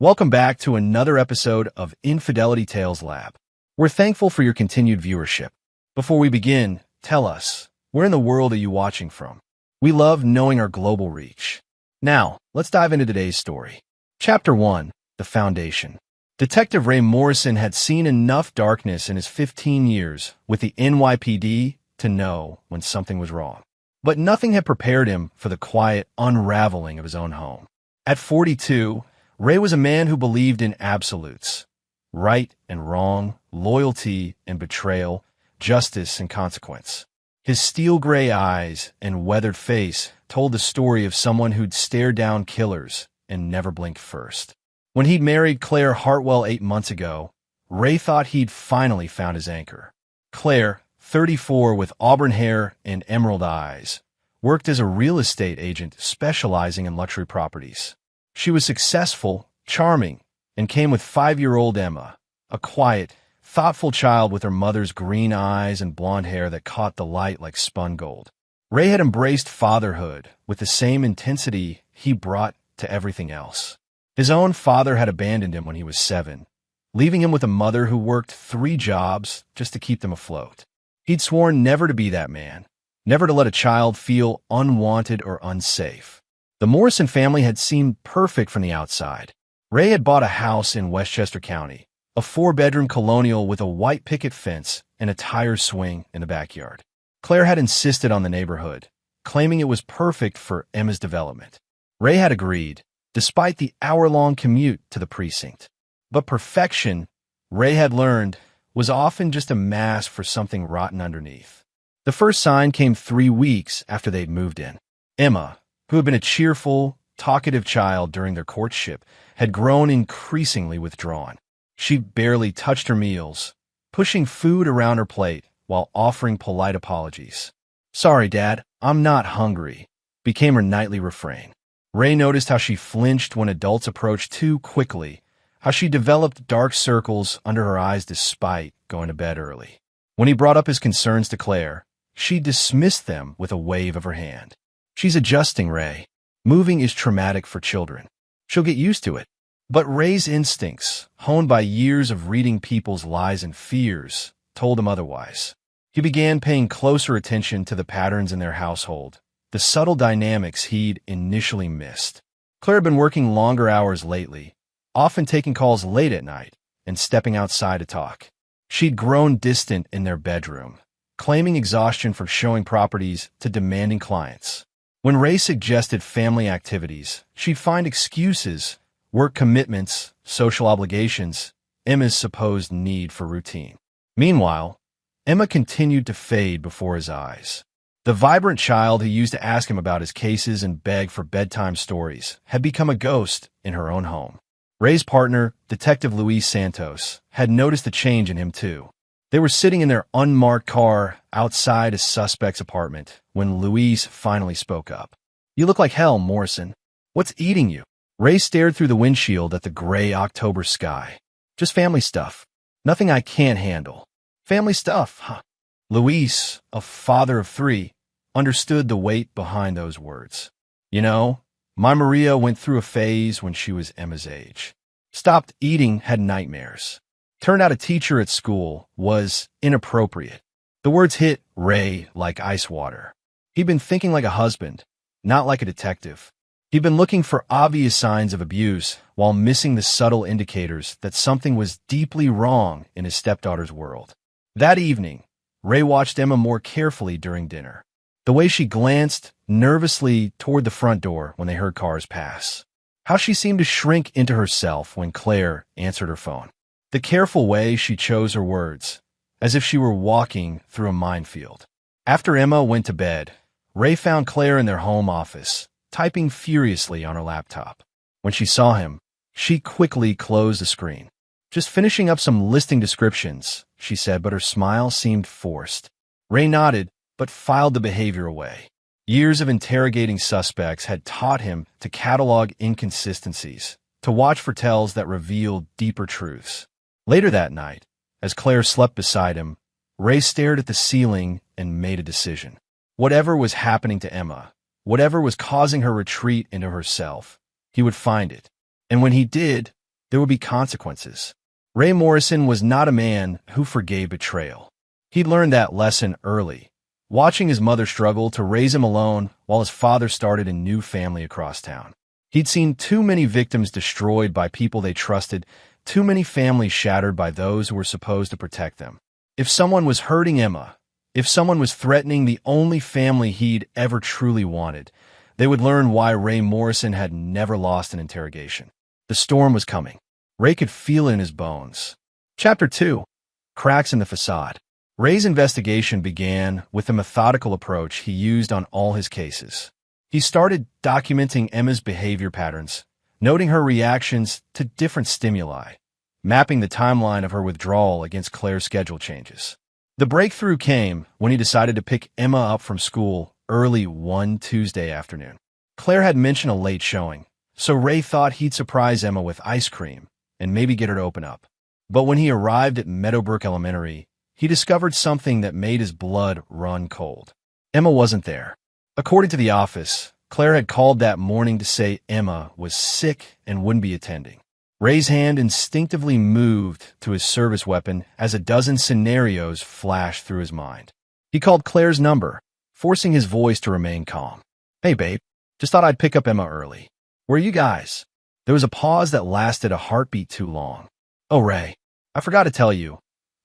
Welcome back to another episode of Infidelity Tales Lab. We're thankful for your continued viewership. Before we begin, tell us, where in the world are you watching from? We love knowing our global reach. Now, let's dive into today's story. Chapter 1, The Foundation. Detective Ray Morrison had seen enough darkness in his 15 years with the NYPD to know when something was wrong. But nothing had prepared him for the quiet unraveling of his own home. At 42, Ray was a man who believed in absolutes: right and wrong, loyalty and betrayal, justice and consequence. His steel-gray eyes and weathered face told the story of someone who'd stared down killers and never blinked first. When he'd married Claire Hartwell 8 months ago, Ray thought he'd finally found his anchor. Claire, 34 with auburn hair and emerald eyes, worked as a real estate agent specializing in luxury properties. She was successful, charming, and came with 5-year-old Emma, a quiet, thoughtful child with her mother's green eyes and blonde hair that caught the light like spun gold. Ray had embraced fatherhood with the same intensity he brought to everything else. His own father had abandoned him when he was 7, leaving him with a mother who worked 3 jobs just to keep them afloat. He'd sworn never to be that man, never to let a child feel unwanted or unsafe. The Morrison family had seemed perfect from the outside. Ray had bought a house in Westchester County, a 4-bedroom colonial with a white picket fence and a tire swing in the backyard. Claire had insisted on the neighborhood, claiming it was perfect for Emma's development. Ray had agreed, despite the hour-long commute to the precinct. But perfection, Ray had learned, was often just a mask for something rotten underneath. The first sign came 3 weeks after they'd moved in. Emma, who had been a cheerful, talkative child during their courtship, had grown increasingly withdrawn. She barely touched her meals, pushing food around her plate while offering polite apologies. "Sorry, Dad, I'm not hungry," became her nightly refrain. Ray noticed how she flinched when adults approached too quickly, how she developed dark circles under her eyes despite going to bed early. When he brought up his concerns to Claire, she dismissed them with a wave of her hand. "She's adjusting, Ray. Moving is traumatic for children. She'll get used to it." But Ray's instincts, honed by years of reading people's lies and fears, told him otherwise. He began paying closer attention to the patterns in their household, the subtle dynamics he'd initially missed. Claire had been working longer hours lately, often taking calls late at night and stepping outside to talk. She'd grown distant in their bedroom, claiming exhaustion from showing properties to demanding clients. When Ray suggested family activities, she'd find excuses: work commitments, social obligations, Emma's supposed need for routine. Meanwhile, Emma continued to fade before his eyes. The vibrant child who used to ask him about his cases and beg for bedtime stories had become a ghost in her own home. Ray's partner, Detective Luis Santos, had noticed a change in him too. They were sitting in their unmarked car outside a suspect's apartment when Luis finally spoke up. "You look like hell, Morrison. What's eating you?" Ray stared through the windshield at the gray October sky. "Just family stuff. Nothing I can't handle." "Family stuff, huh?" Luis, a father of 3, understood the weight behind those words. "You know, my Maria went through a phase when she was Emma's age. Stopped eating, had nightmares. Turned out a teacher at school was inappropriate." The words hit Ray like ice water. He'd been thinking like a husband, not like a detective. He'd been looking for obvious signs of abuse while missing the subtle indicators that something was deeply wrong in his stepdaughter's world. That evening, Ray watched Emma more carefully during dinner. The way she glanced nervously toward the front door when they heard cars pass. How she seemed to shrink into herself when Claire answered her phone. The careful way she chose her words, as if she were walking through a minefield. After Emma went to bed, Ray found Claire in their home office, typing furiously on her laptop. When she saw him, she quickly closed the screen. "Just finishing up some listing descriptions," she said, but her smile seemed forced. Ray nodded, but filed the behavior away. Years of interrogating suspects had taught him to catalog inconsistencies, to watch for tells that revealed deeper truths. Later that night, as Claire slept beside him, Ray stared at the ceiling and made a decision. Whatever was happening to Emma, whatever was causing her retreat into herself, he would find it. And when he did, there would be consequences. Ray Morrison was not a man who forgave betrayal. He'd learned that lesson early, watching his mother struggle to raise him alone while his father started a new family across town. He'd seen too many victims destroyed by people they trusted, too many families shattered by those who were supposed to protect them. If someone was hurting Emma, if someone was threatening the only family he'd ever truly wanted, they would learn why Ray Morrison had never lost an interrogation. The storm was coming. Ray could feel it in his bones. Chapter 2. Cracks in the Facade. Ray's investigation began with the methodical approach he used on all his cases. He started documenting Emma's behavior patterns, noting her reactions to different stimuli, mapping the timeline of her withdrawal against Claire's schedule changes. The breakthrough came when he decided to pick Emma up from school early one Tuesday afternoon. Claire had mentioned a late showing, so Ray thought he'd surprise Emma with ice cream and maybe get her to open up. But when he arrived at Meadowbrook Elementary, he discovered something that made his blood run cold. Emma wasn't there. According to the office, Claire had called that morning to say Emma was sick and wouldn't be attending. Ray's hand instinctively moved to his service weapon as a dozen scenarios flashed through his mind. He called Claire's number, forcing his voice to remain calm. "Hey, babe, just thought I'd pick up Emma early. Where are you guys?" There was a pause that lasted a heartbeat too long. "Oh, Ray, I forgot to tell you.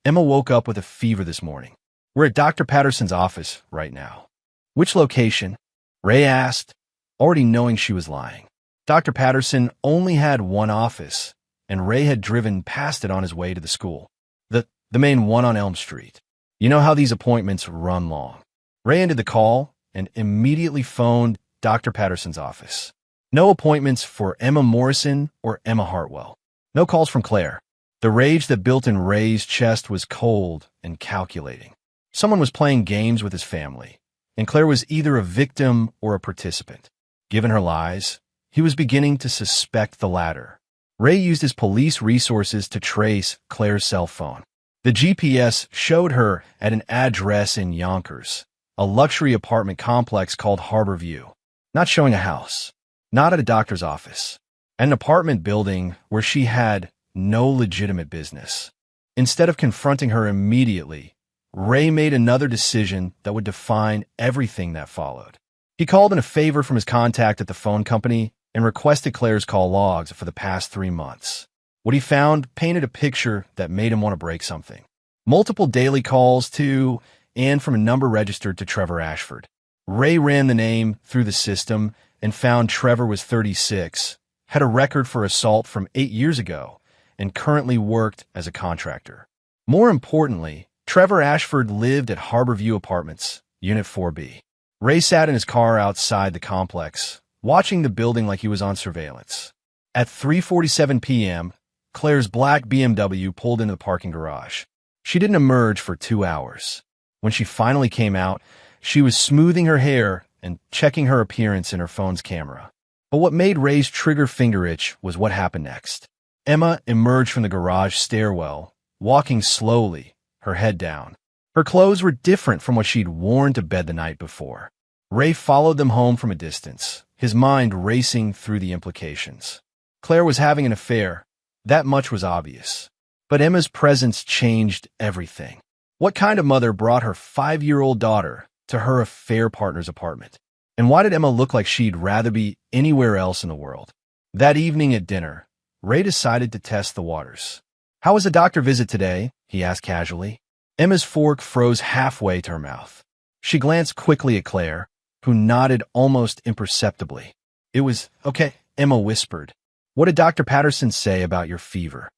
Emma woke up with a fever this morning. We're at Dr. Patterson's office right now." "Which location?" Ray asked, already knowing she was lying. Dr. Patterson only had one office, and Ray had driven past it on his way to the school. The main one on Elm Street. You know how these appointments run long. Ray ended the call and immediately phoned Dr. Patterson's office. No appointments for Emma Morrison or Emma Hartwell. No calls from Claire. The rage that built in Ray's chest was cold and calculating. Someone was playing games with his family, and Claire was either a victim or a participant. Given her lies, he was beginning to suspect the latter. Ray used his police resources to trace Claire's cell phone. The GPS showed her at an address in Yonkers, a luxury apartment complex called Harbor View. Not showing a house, not at a doctor's office, an apartment building where she had no legitimate business. Instead of confronting her immediately, Ray made another decision that would define everything that followed. He called in a favor from his contact at the phone company and requested Claire's call logs for the past 3 months. What he found painted a picture that made him want to break something. Multiple daily calls to and from a number registered to Trevor Ashford. Ray ran the name through the system and found Trevor was 36, had a record for assault from 8 years ago, and currently worked as a contractor. More importantly, Trevor Ashford lived at Harbor View Apartments, Unit 4B. Ray sat in his car outside the complex, watching the building like he was on surveillance. At 3:47 p.m., Claire's black BMW pulled into the parking garage. She didn't emerge for 2 hours. When she finally came out, she was smoothing her hair and checking her appearance in her phone's camera. But what made Ray's trigger finger itch was what happened next. Emma emerged from the garage stairwell, walking slowly, her head down. Her clothes were different from what she'd worn to bed the night before. Ray followed them home from a distance, his mind racing through the implications. Claire was having an affair. That much was obvious. But Emma's presence changed everything. What kind of mother brought her 5-year-old daughter to her affair partner's apartment? And why did Emma look like she'd rather be anywhere else in the world? That evening at dinner, Ray decided to test the waters. "How was the doctor visit today?" he asked casually. Emma's fork froze halfway to her mouth. She glanced quickly at Claire, who nodded almost imperceptibly. "It was okay," Emma whispered. "What did Dr. Patterson say about your fever?"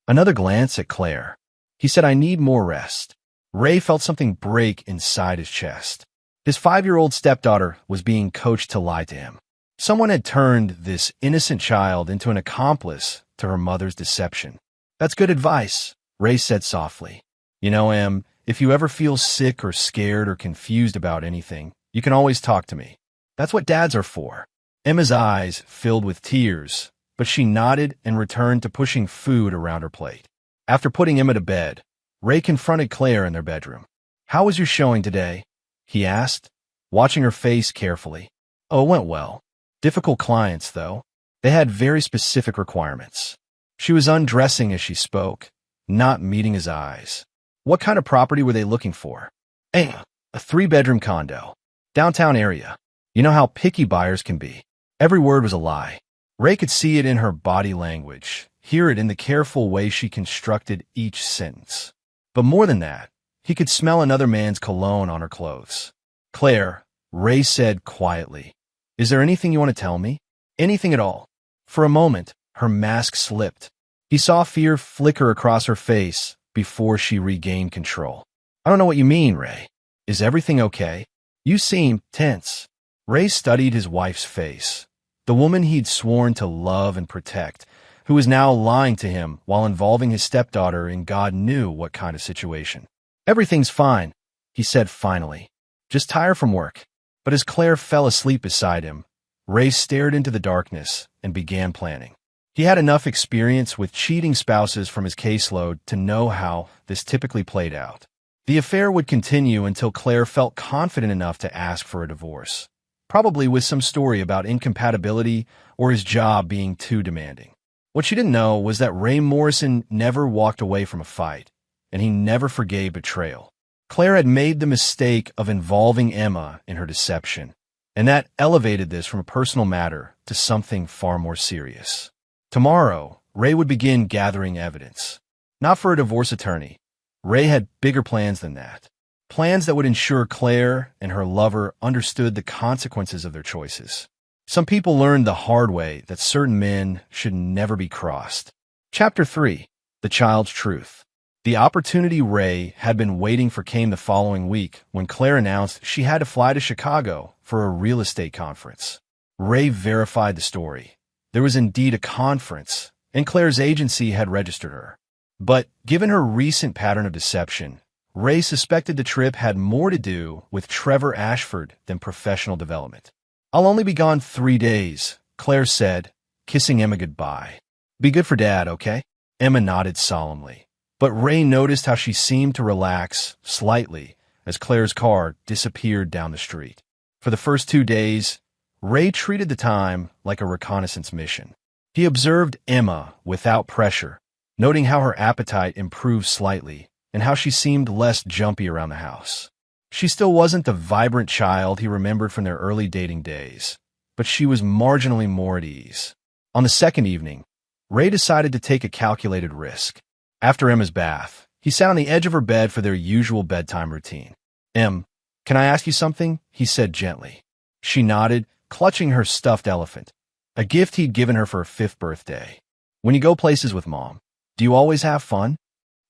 Another glance at Claire. He said, "I need more rest." Ray felt something break inside his chest. His 5-year-old stepdaughter was being coached to lie to him. Someone had turned this innocent child into an accomplice to her mother's deception. "That's good advice," Ray said softly. "You know, Em, if you ever feel sick or scared or confused about anything, you can always talk to me. That's what dads are for." Emma's eyes filled with tears, but she nodded and returned to pushing food around her plate. After putting Emma to bed, Ray confronted Claire in their bedroom. "How was your showing today?" he asked, watching her face carefully. "Oh, it went well. Difficult clients, though. They had very specific requirements." She was undressing as she spoke, not meeting his eyes. What kind of property were they looking for? A 3-bedroom condo. Downtown area. You know how picky buyers can be. Every word was a lie. Ray could see it in her body language, hear it in the careful way she constructed each sentence. But more than that, he could smell another man's cologne on her clothes. Claire, Ray said quietly, is there anything you want to tell me? Anything at all? For a moment, her mask slipped. He saw fear flicker across her face before she regained control. I don't know what you mean, Ray. Is everything okay? You seem tense. Ray studied his wife's face, the woman he'd sworn to love and protect, who was now lying to him while involving his stepdaughter in God knew what kind of situation. Everything's fine, he said finally. Just tired from work. But as Claire fell asleep beside him, Ray stared into the darkness and began planning. He had enough experience with cheating spouses from his caseload to know how this typically played out. The affair would continue until Claire felt confident enough to ask for a divorce, probably with some story about incompatibility or his job being too demanding. What she didn't know was that Ray Morrison never walked away from a fight, and he never forgave betrayal. Claire had made the mistake of involving Emma in her deception, and that elevated this from a personal matter to something far more serious. Tomorrow, Ray would begin gathering evidence. Not for a divorce attorney. Ray had bigger plans than that. Plans that would ensure Claire and her lover understood the consequences of their choices. Some people learned the hard way that certain men should never be crossed. Chapter 3. The Child's Truth. The opportunity Ray had been waiting for came the following week when Claire announced she had to fly to Chicago for a real estate conference. Ray verified the story. There was indeed a conference, and Claire's agency had registered her. But given her recent pattern of deception, Ray suspected the trip had more to do with Trevor Ashford than professional development. I'll only be gone 3 days, Claire said, kissing Emma goodbye. Be good for Dad, okay? Emma nodded solemnly. But Ray noticed how she seemed to relax slightly as Claire's car disappeared down the street. For the first 2 days, Ray treated the time like a reconnaissance mission. He observed Emma without pressure, noting how her appetite improved slightly and how she seemed less jumpy around the house. She still wasn't the vibrant child he remembered from their early dating days, but she was marginally more at ease. On the second evening, Ray decided to take a calculated risk. After Emma's bath, he sat on the edge of her bed for their usual bedtime routine. Em, can I ask you something? He said gently. She nodded, clutching her stuffed elephant, a gift he'd given her for her 5th birthday. When you go places with Mom, do you always have fun?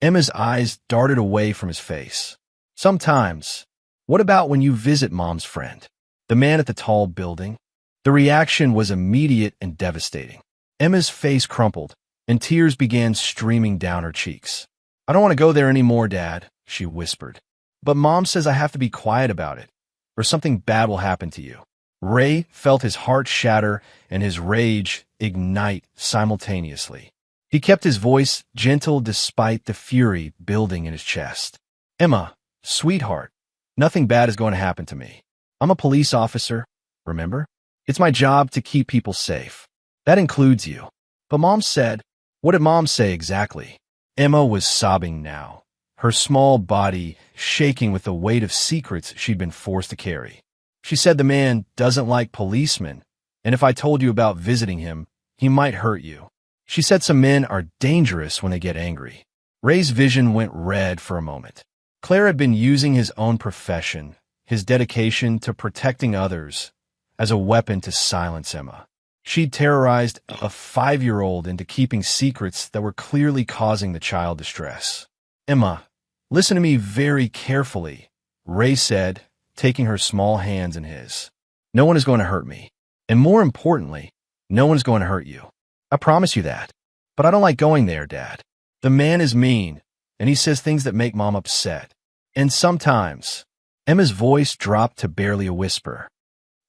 Emma's eyes darted away from his face. Sometimes. What about when you visit Mom's friend, the man at the tall building? The reaction was immediate and devastating. Emma's face crumpled, and tears began streaming down her cheeks. I don't want to go there anymore, Dad, she whispered. But Mom says I have to be quiet about it, or something bad will happen to you. Ray felt his heart shatter and his rage ignite simultaneously. He kept his voice gentle despite the fury building in his chest. Emma, sweetheart, nothing bad is going to happen to me. I'm a police officer, remember? It's my job to keep people safe. That includes you. But Mom said, what did Mom say exactly? Emma was sobbing now, her small body shaking with the weight of secrets she'd been forced to carry. She said the man doesn't like policemen, and if I told you about visiting him, he might hurt you. She said some men are dangerous when they get angry. Ray's vision went red for a moment. Claire had been using his own profession, his dedication to protecting others, as a weapon to silence Emma. She'd terrorized a 5-year-old into keeping secrets that were clearly causing the child distress. Emma, listen to me very carefully, Ray said, taking her small hands in his. No one is going to hurt me. And more importantly, no one is going to hurt you. I promise you that. But I don't like going there, Dad. The man is mean, and he says things that make Mom upset. And sometimes, Emma's voice dropped to barely a whisper.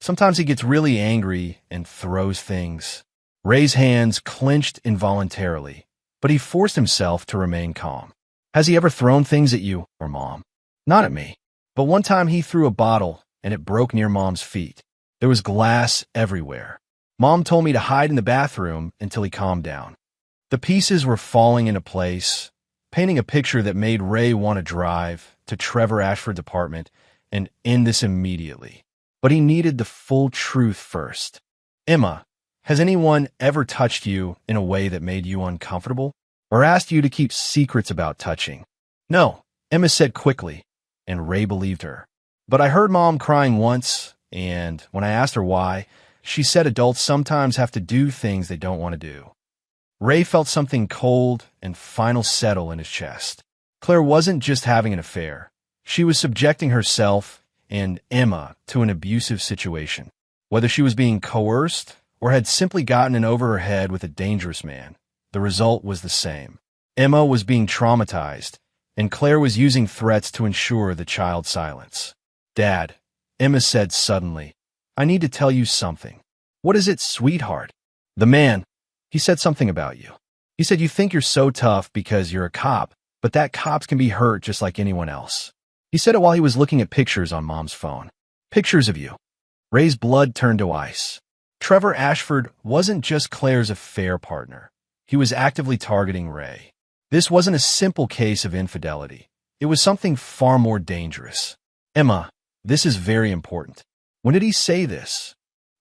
Sometimes he gets really angry and throws things. Ray's hands clenched involuntarily, but he forced himself to remain calm. Has he ever thrown things at you or Mom? Not at me. But one time he threw a bottle and it broke near Mom's feet. There was glass everywhere. Mom told me to hide in the bathroom until he calmed down. The pieces were falling into place, painting a picture that made Ray want to drive to Trevor Ashford's apartment and end this immediately. But he needed the full truth first. Emma, has anyone ever touched you in a way that made you uncomfortable? Or asked you to keep secrets about touching? No, Emma said quickly, and Ray believed her. But I heard Mom crying once, and when I asked her why, she said adults sometimes have to do things they don't want to do. Ray felt something cold and final settle in his chest. Claire wasn't just having an affair. She was subjecting herself and Emma to an abusive situation. Whether she was being coerced or had simply gotten in over her head with a dangerous man, the result was the same. Emma was being traumatized, and Claire was using threats to ensure the child's silence. Dad, Emma said suddenly, I need to tell you something. What is it, sweetheart? The man, he said something about you. He said you think you're so tough because you're a cop, but that cops can be hurt just like anyone else. He said it while he was looking at pictures on Mom's phone. Pictures of you. Ray's blood turned to ice. Trevor Ashford wasn't just Claire's affair partner. He was actively targeting Ray. This wasn't a simple case of infidelity. It was something far more dangerous. Emma, this is very important. When did he say this?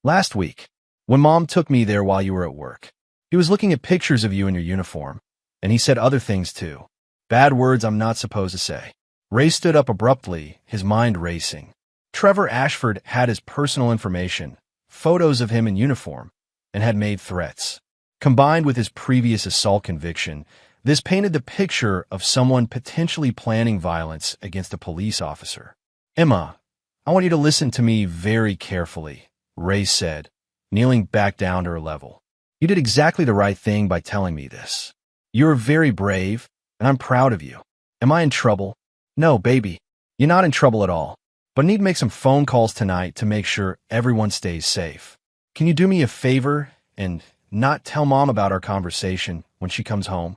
Last week, when Mom took me there while you were at work. He was looking at pictures of you in your uniform, and he said other things too. Bad words I'm not supposed to say. Ray stood up abruptly, his mind racing. Trevor Ashford had his personal information, photos of him in uniform, and had made threats. Combined with his previous assault conviction, this painted the picture of someone potentially planning violence against a police officer. Emma, I want you to listen to me very carefully, Ray said, kneeling back down to her level. You did exactly the right thing by telling me this. You're very brave, and I'm proud of you. Am I in trouble? No, baby. You're not in trouble at all. But I need to make some phone calls tonight to make sure everyone stays safe. Can you do me a favor and not tell Mom about our conversation when she comes home?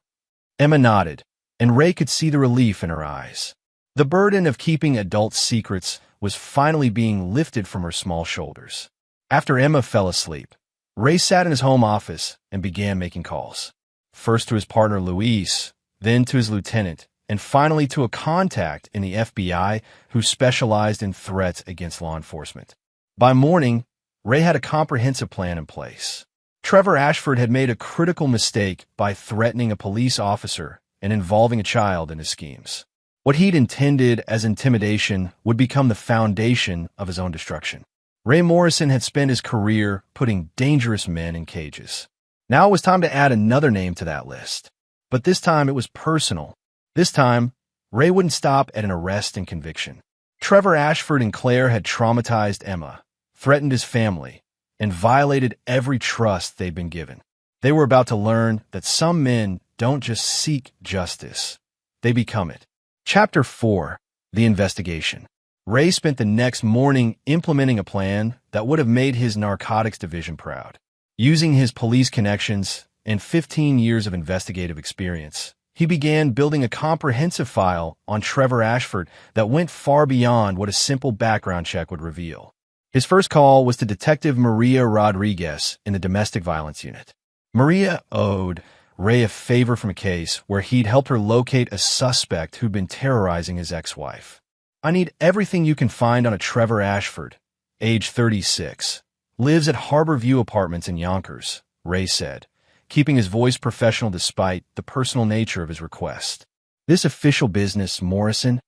Emma nodded, and Ray could see the relief in her eyes. The burden of keeping adult secrets was finally being lifted from her small shoulders. After Emma fell asleep, Ray sat in his home office and began making calls. First to his partner Luis, then to his lieutenant, and finally to a contact in the FBI who specialized in threats against law enforcement. By morning, Ray had a comprehensive plan in place. Trevor Ashford had made a critical mistake by threatening a police officer and involving a child in his schemes. What he'd intended as intimidation would become the foundation of his own destruction. Ray Morrison had spent his career putting dangerous men in cages. Now it was time to add another name to that list. But this time it was personal. This time, Ray wouldn't stop at an arrest and conviction. Trevor Ashford and Claire had traumatized Emma, threatened his family, and violated every trust they'd been given. They were about to learn that some men don't just seek justice, they become it. Chapter 4, The Investigation. Ray spent the next morning implementing a plan that would have made his narcotics division proud. Using his police connections and 15 years of investigative experience, he began building a comprehensive file on Trevor Ashford that went far beyond what a simple background check would reveal. His first call was to Detective Maria Rodriguez in the Domestic Violence Unit. Maria owed Ray a favor from a case where he'd helped her locate a suspect who'd been terrorizing his ex-wife. I need everything you can find on a Trevor Ashford, age 36, lives at Harbor View Apartments in Yonkers, Ray said, keeping his voice professional despite the personal nature of his request. This official business, Morrison?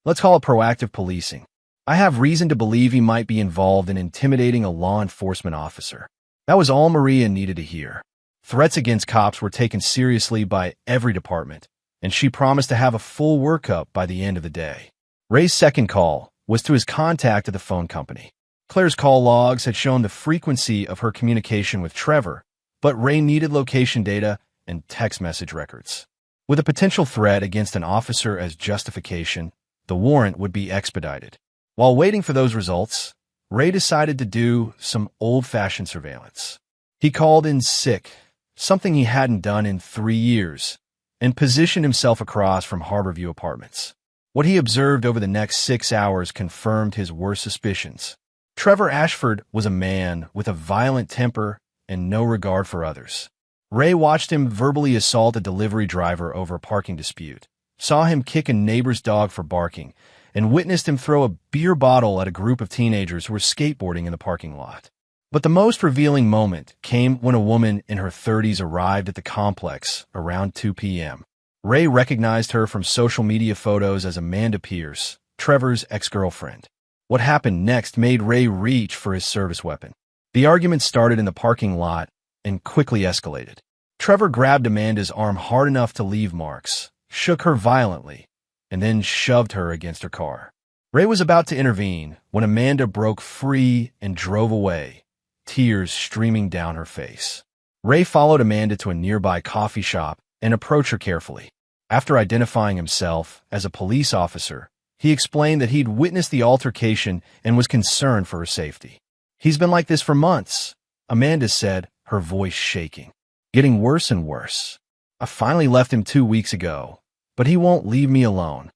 Let's call it proactive policing. I have reason to believe he might be involved in intimidating a law enforcement officer. That was all Maria needed to hear. Threats against cops were taken seriously by every department, and she promised to have a full workup by the end of the day. Ray's second call was to his contact at the phone company. Claire's call logs had shown the frequency of her communication with Trevor, but Ray needed location data and text message records. With a potential threat against an officer as justification, the warrant would be expedited. While waiting for those results, Ray decided to do some old-fashioned surveillance. He called in sick, something he hadn't done in 3 years, and positioned himself across from Harborview Apartments. What he observed over the next 6 hours confirmed his worst suspicions. Trevor Ashford was a man with a violent temper and no regard for others. Ray watched him verbally assault a delivery driver over a parking dispute, saw him kick a neighbor's dog for barking, and witnessed him throw a beer bottle at a group of teenagers who were skateboarding in the parking lot. But the most revealing moment came when a woman in her 30s arrived at the complex around 2 p.m. Ray recognized her from social media photos as Amanda Pierce, Trevor's ex-girlfriend. What happened next made Ray reach for his service weapon. The argument started in the parking lot and quickly escalated. Trevor grabbed Amanda's arm hard enough to leave marks, shook her violently, and then shoved her against her car. Ray was about to intervene when Amanda broke free and drove away, tears streaming down her face. Ray followed Amanda to a nearby coffee shop and approached her carefully. After identifying himself as a police officer, he explained that he'd witnessed the altercation and was concerned for her safety. "He's been like this for months," Amanda said, her voice shaking. "Getting worse and worse. I finally left him 2 weeks ago, but he won't leave me alone."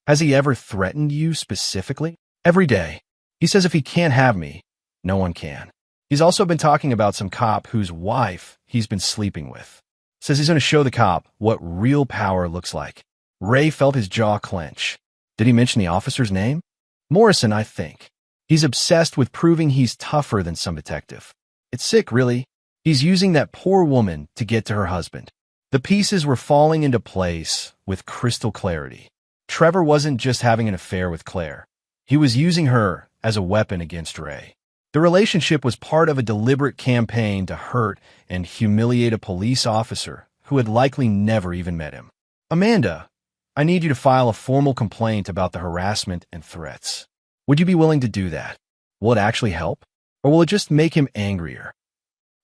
"Has he ever threatened you specifically?" "Every day. He says if he can't have me, no one can. He's also been talking about some cop whose wife he's been sleeping with. Says he's going to show the cop what real power looks like." Ray felt his jaw clench. Did he mention the officer's name? "Morrison, I think. He's obsessed with proving he's tougher than some detective. It's sick, really. He's using that poor woman to get to her husband." The pieces were falling into place with crystal clarity. Trevor wasn't just having an affair with Claire. He was using her as a weapon against Ray. The relationship was part of a deliberate campaign to hurt and humiliate a police officer who had likely never even met him. "Amanda, I need you to file a formal complaint about the harassment and threats. Would you be willing to do that? Will it actually help? Or will it just make him angrier?"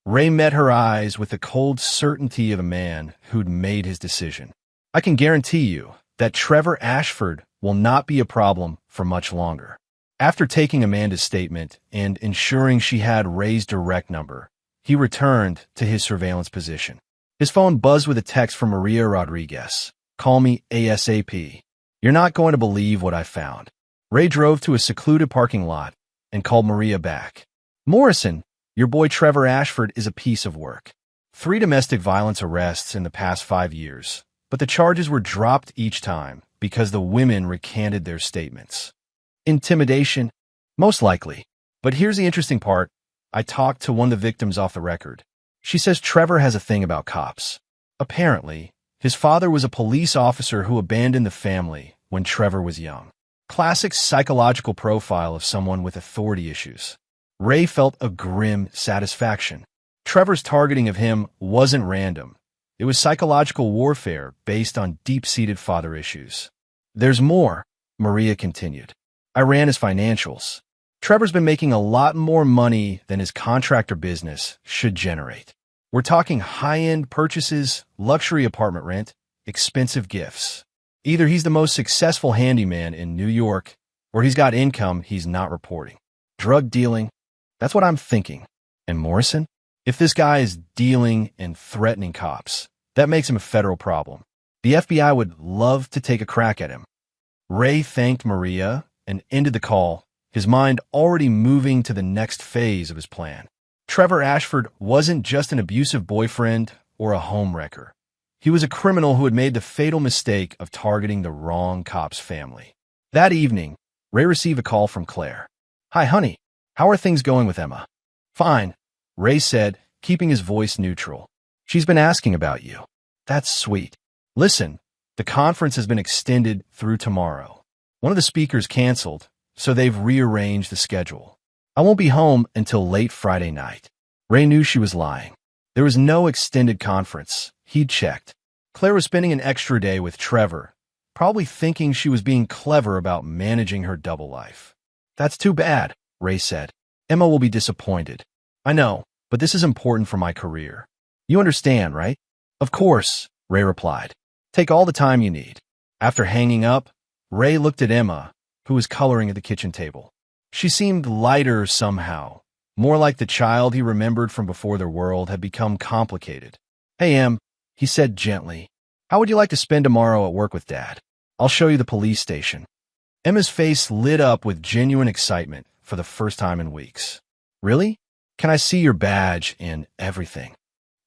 Ray met her eyes with the cold certainty of a man who'd made his decision. "I can guarantee you that Trevor Ashford will not be a problem for much longer." After taking Amanda's statement and ensuring she had Ray's direct number, he returned to his surveillance position. His phone buzzed with a text from Maria Rodriguez. "Call me ASAP. You're not going to believe what I found." Ray drove to a secluded parking lot and called Maria back. "Morrison, your boy Trevor Ashford is a piece of work. 3 domestic violence arrests in the past 5 years, but the charges were dropped each time because the women recanted their statements. Intimidation? Most likely. But here's the interesting part. I talked to one of the victims off the record. She says Trevor has a thing about cops. Apparently, his father was a police officer who abandoned the family when Trevor was young. Classic psychological profile of someone with authority issues." Ray felt a grim satisfaction. Trevor's targeting of him wasn't random. It was psychological warfare based on deep-seated father issues. "There's more," Maria continued. "I ran his financials. Trevor's been making a lot more money than his contractor business should generate. We're talking high-end purchases, luxury apartment rent, expensive gifts. Either he's the most successful handyman in New York, or he's got income he's not reporting. Drug dealing? That's what I'm thinking. And Morrison? If this guy is dealing and threatening cops, that makes him a federal problem. The FBI would love to take a crack at him." Ray thanked Maria and ended the call, his mind already moving to the next phase of his plan. Trevor Ashford wasn't just an abusive boyfriend or a homewrecker. He was a criminal who had made the fatal mistake of targeting the wrong cop's family. That evening, Ray received a call from Claire. "Hi, honey. How are things going with Emma?" "Fine," Ray said, keeping his voice neutral. "She's been asking about you." "That's sweet. Listen, the conference has been extended through tomorrow. One of the speakers canceled, so they've rearranged the schedule. I won't be home until late Friday night." Ray knew she was lying. There was no extended conference. He'd checked. Claire was spending an extra day with Trevor, probably thinking she was being clever about managing her double life. "That's too bad," Ray said. "Emma will be disappointed." "I know, but this is important for my career. You understand, right?" "Of course," Ray replied. "Take all the time you need." After hanging up, Ray looked at Emma, who was coloring at the kitchen table. She seemed lighter somehow, more like the child he remembered from before their world had become complicated. "Hey, Em," he said gently. "How would you like to spend tomorrow at work with Dad? I'll show you the police station." Emma's face lit up with genuine excitement for the first time in weeks. "Really? Can I see your badge and everything?"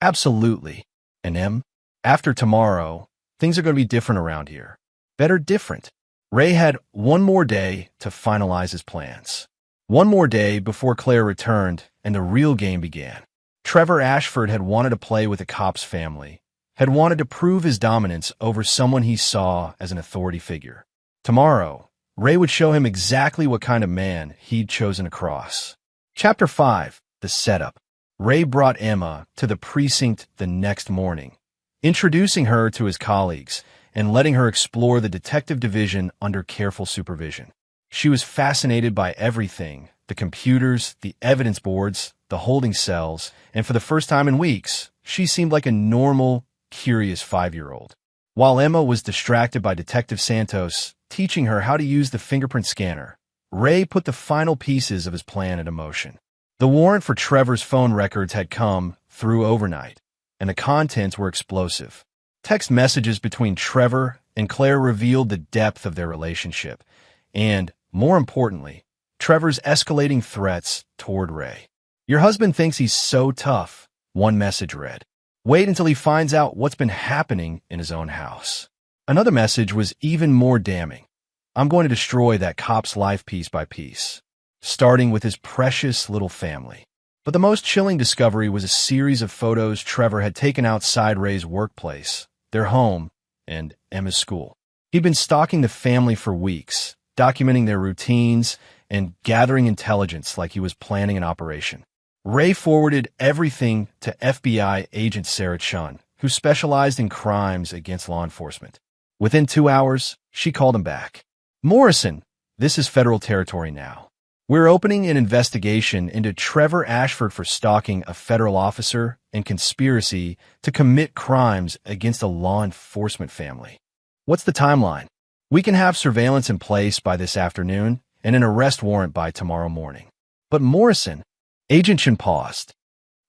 "Absolutely." And Em, after tomorrow, things are going to be different around here. Better different. Ray had one more day to finalize his plans. One more day before Claire returned and the real game began. Trevor Ashford had wanted to play with the cop's family, had wanted to prove his dominance over someone he saw as an authority figure. Tomorrow, Ray would show him exactly what kind of man he'd chosen to cross. Chapter 5. The Setup. Ray brought Emma to the precinct the next morning, introducing her to his colleagues and letting her explore the detective division under careful supervision. She was fascinated by everything: the computers, the evidence boards, the holding cells, and for the first time in weeks, she seemed like a normal, curious 5-year-old. While Emma was distracted by Detective Santos teaching her how to use the fingerprint scanner, Ray put the final pieces of his plan into motion. The warrant for Trevor's phone records had come through overnight, and the contents were explosive. Text messages between Trevor and Claire revealed the depth of their relationship, and, more importantly, Trevor's escalating threats toward Ray. "Your husband thinks he's so tough," one message read. "Wait until he finds out what's been happening in his own house." Another message was even more damning. "I'm going to destroy that cop's life piece by piece, starting with his precious little family." But the most chilling discovery was a series of photos Trevor had taken outside Ray's workplace, their home, and Emma's school. He'd been stalking the family for weeks, documenting their routines and gathering intelligence like he was planning an operation. Ray forwarded everything to FBI agent Sarah Chun, who specialized in crimes against law enforcement. Within 2 hours, she called him back. "Morrison, this is federal territory now. We're opening an investigation into Trevor Ashford for stalking a federal officer and conspiracy to commit crimes against a law enforcement family. What's the timeline? We can have surveillance in place by this afternoon and an arrest warrant by tomorrow morning." "But Morrison," Agent Chin paused,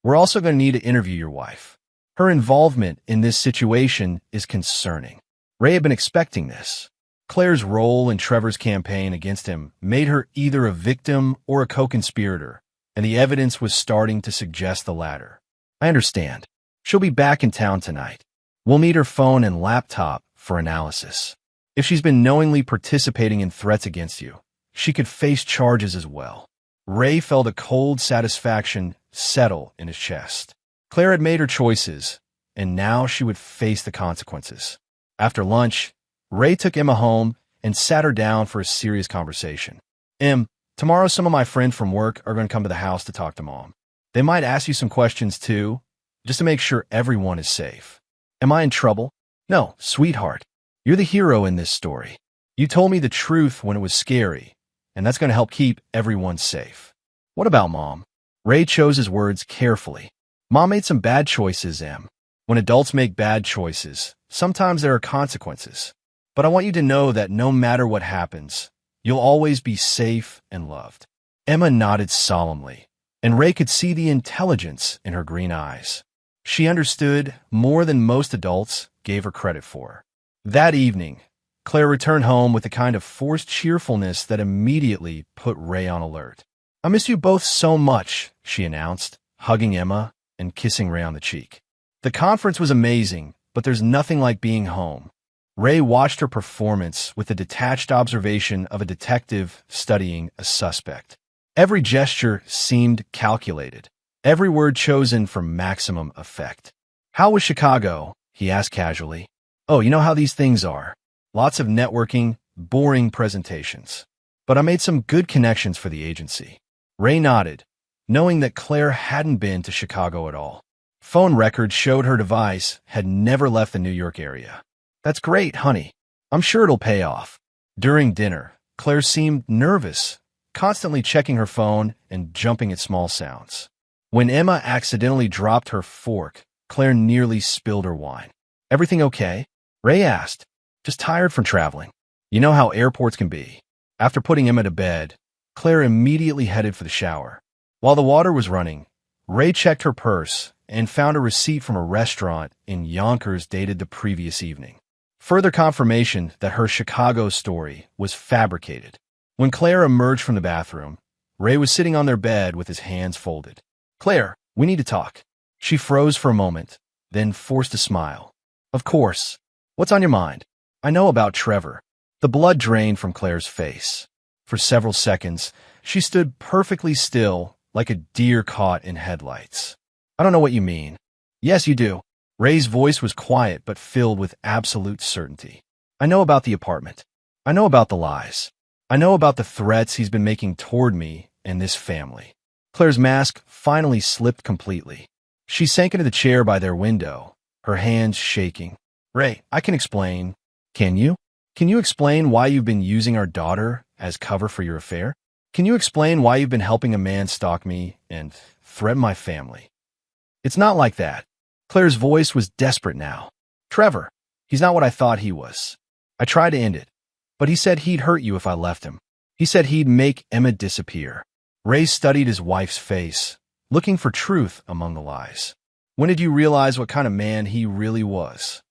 "we're also going to need to interview your wife. Her involvement in this situation is concerning." Ray had been expecting this. Claire's role in Trevor's campaign against him made her either a victim or a co-conspirator, and the evidence was starting to suggest the latter. "I understand. She'll be back in town tonight. We'll need her phone and laptop for analysis. If she's been knowingly participating in threats against you, she could face charges as well." Ray felt a cold satisfaction settle in his chest. Claire had made her choices, and now she would face the consequences. After lunch, Ray took Emma home and sat her down for a serious conversation. "Em, tomorrow some of my friends from work are going to come to the house to talk to Mom. They might ask you some questions too, just to make sure everyone is safe." "Am I in trouble?" "No, sweetheart. You're the hero in this story. You told me the truth when it was scary, and that's going to help keep everyone safe." "What about Mom?" Ray chose his words carefully. "Mom made some bad choices, Em. When adults make bad choices, sometimes there are consequences. But I want you to know that no matter what happens, you'll always be safe and loved." Emma nodded solemnly, and Ray could see the intelligence in her green eyes. She understood more than most adults gave her credit for. That evening, Claire returned home with a kind of forced cheerfulness that immediately put Ray on alert. "I miss you both so much," she announced, hugging Emma and kissing Ray on the cheek. "The conference was amazing, but there's nothing like being home." Ray watched her performance with the detached observation of a detective studying a suspect. Every gesture seemed calculated, every word chosen for maximum effect. "How was Chicago?" he asked casually. "Oh, you know how these things are. Lots of networking, boring presentations. But I made some good connections for the agency." Ray nodded, knowing that Claire hadn't been to Chicago at all. Phone records showed her device had never left the New York area. "That's great, honey. I'm sure it'll pay off." During dinner, Claire seemed nervous, constantly checking her phone and jumping at small sounds. When Emma accidentally dropped her fork, Claire nearly spilled her wine. "Everything okay?" Ray asked. "Just tired from traveling. You know how airports can be." After putting Emma to bed, Claire immediately headed for the shower. While the water was running, Ray checked her purse and found a receipt from a restaurant in Yonkers dated the previous evening. Further confirmation that her Chicago story was fabricated. When Claire emerged from the bathroom, Ray was sitting on their bed with his hands folded. "Claire, we need to talk." She froze for a moment, then forced a smile. Of course. What's on your mind? I know about Trevor. The blood drained from Claire's face. For several seconds, she stood perfectly still, like a deer caught in headlights. I don't know what you mean. Yes, you do. Ray's voice was quiet but filled with absolute certainty. I know about the apartment. I know about the lies. I know about the threats he's been making toward me and this family. Claire's mask finally slipped completely. She sank into the chair by their window, her hands shaking. Ray, I can explain. Can you? Can you explain why you've been using our daughter as cover for your affair? Can you explain why you've been helping a man stalk me and threaten my family? It's not like that. Claire's voice was desperate now. Trevor, he's not what I thought he was. I tried to end it, but he said he'd hurt you if I left him. He said he'd make Emma disappear. Ray studied his wife's face, looking for truth among the lies. When did you realize what kind of man he really was?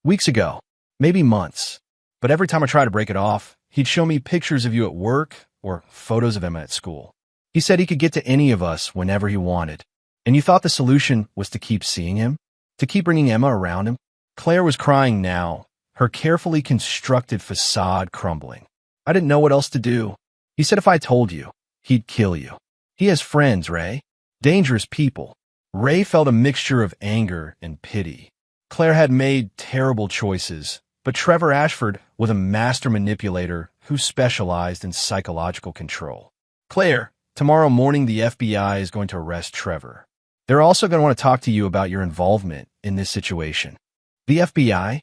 Weeks ago, maybe months. But every time I tried to break it off, he'd show me pictures of you at work or photos of Emma at school. He said he could get to any of us whenever he wanted. And you thought the solution was to keep seeing him? To keep bringing Emma around him? Claire was crying now, her carefully constructed facade crumbling. I didn't know what else to do. He said if I told you, he'd kill you. He has friends, Ray. Dangerous people. Ray felt a mixture of anger and pity. Claire had made terrible choices, but Trevor Ashford was a master manipulator who specialized in psychological control. Claire, tomorrow morning the FBI is going to arrest Trevor. They're also going to want to talk to you about your involvement in this situation. The FBI?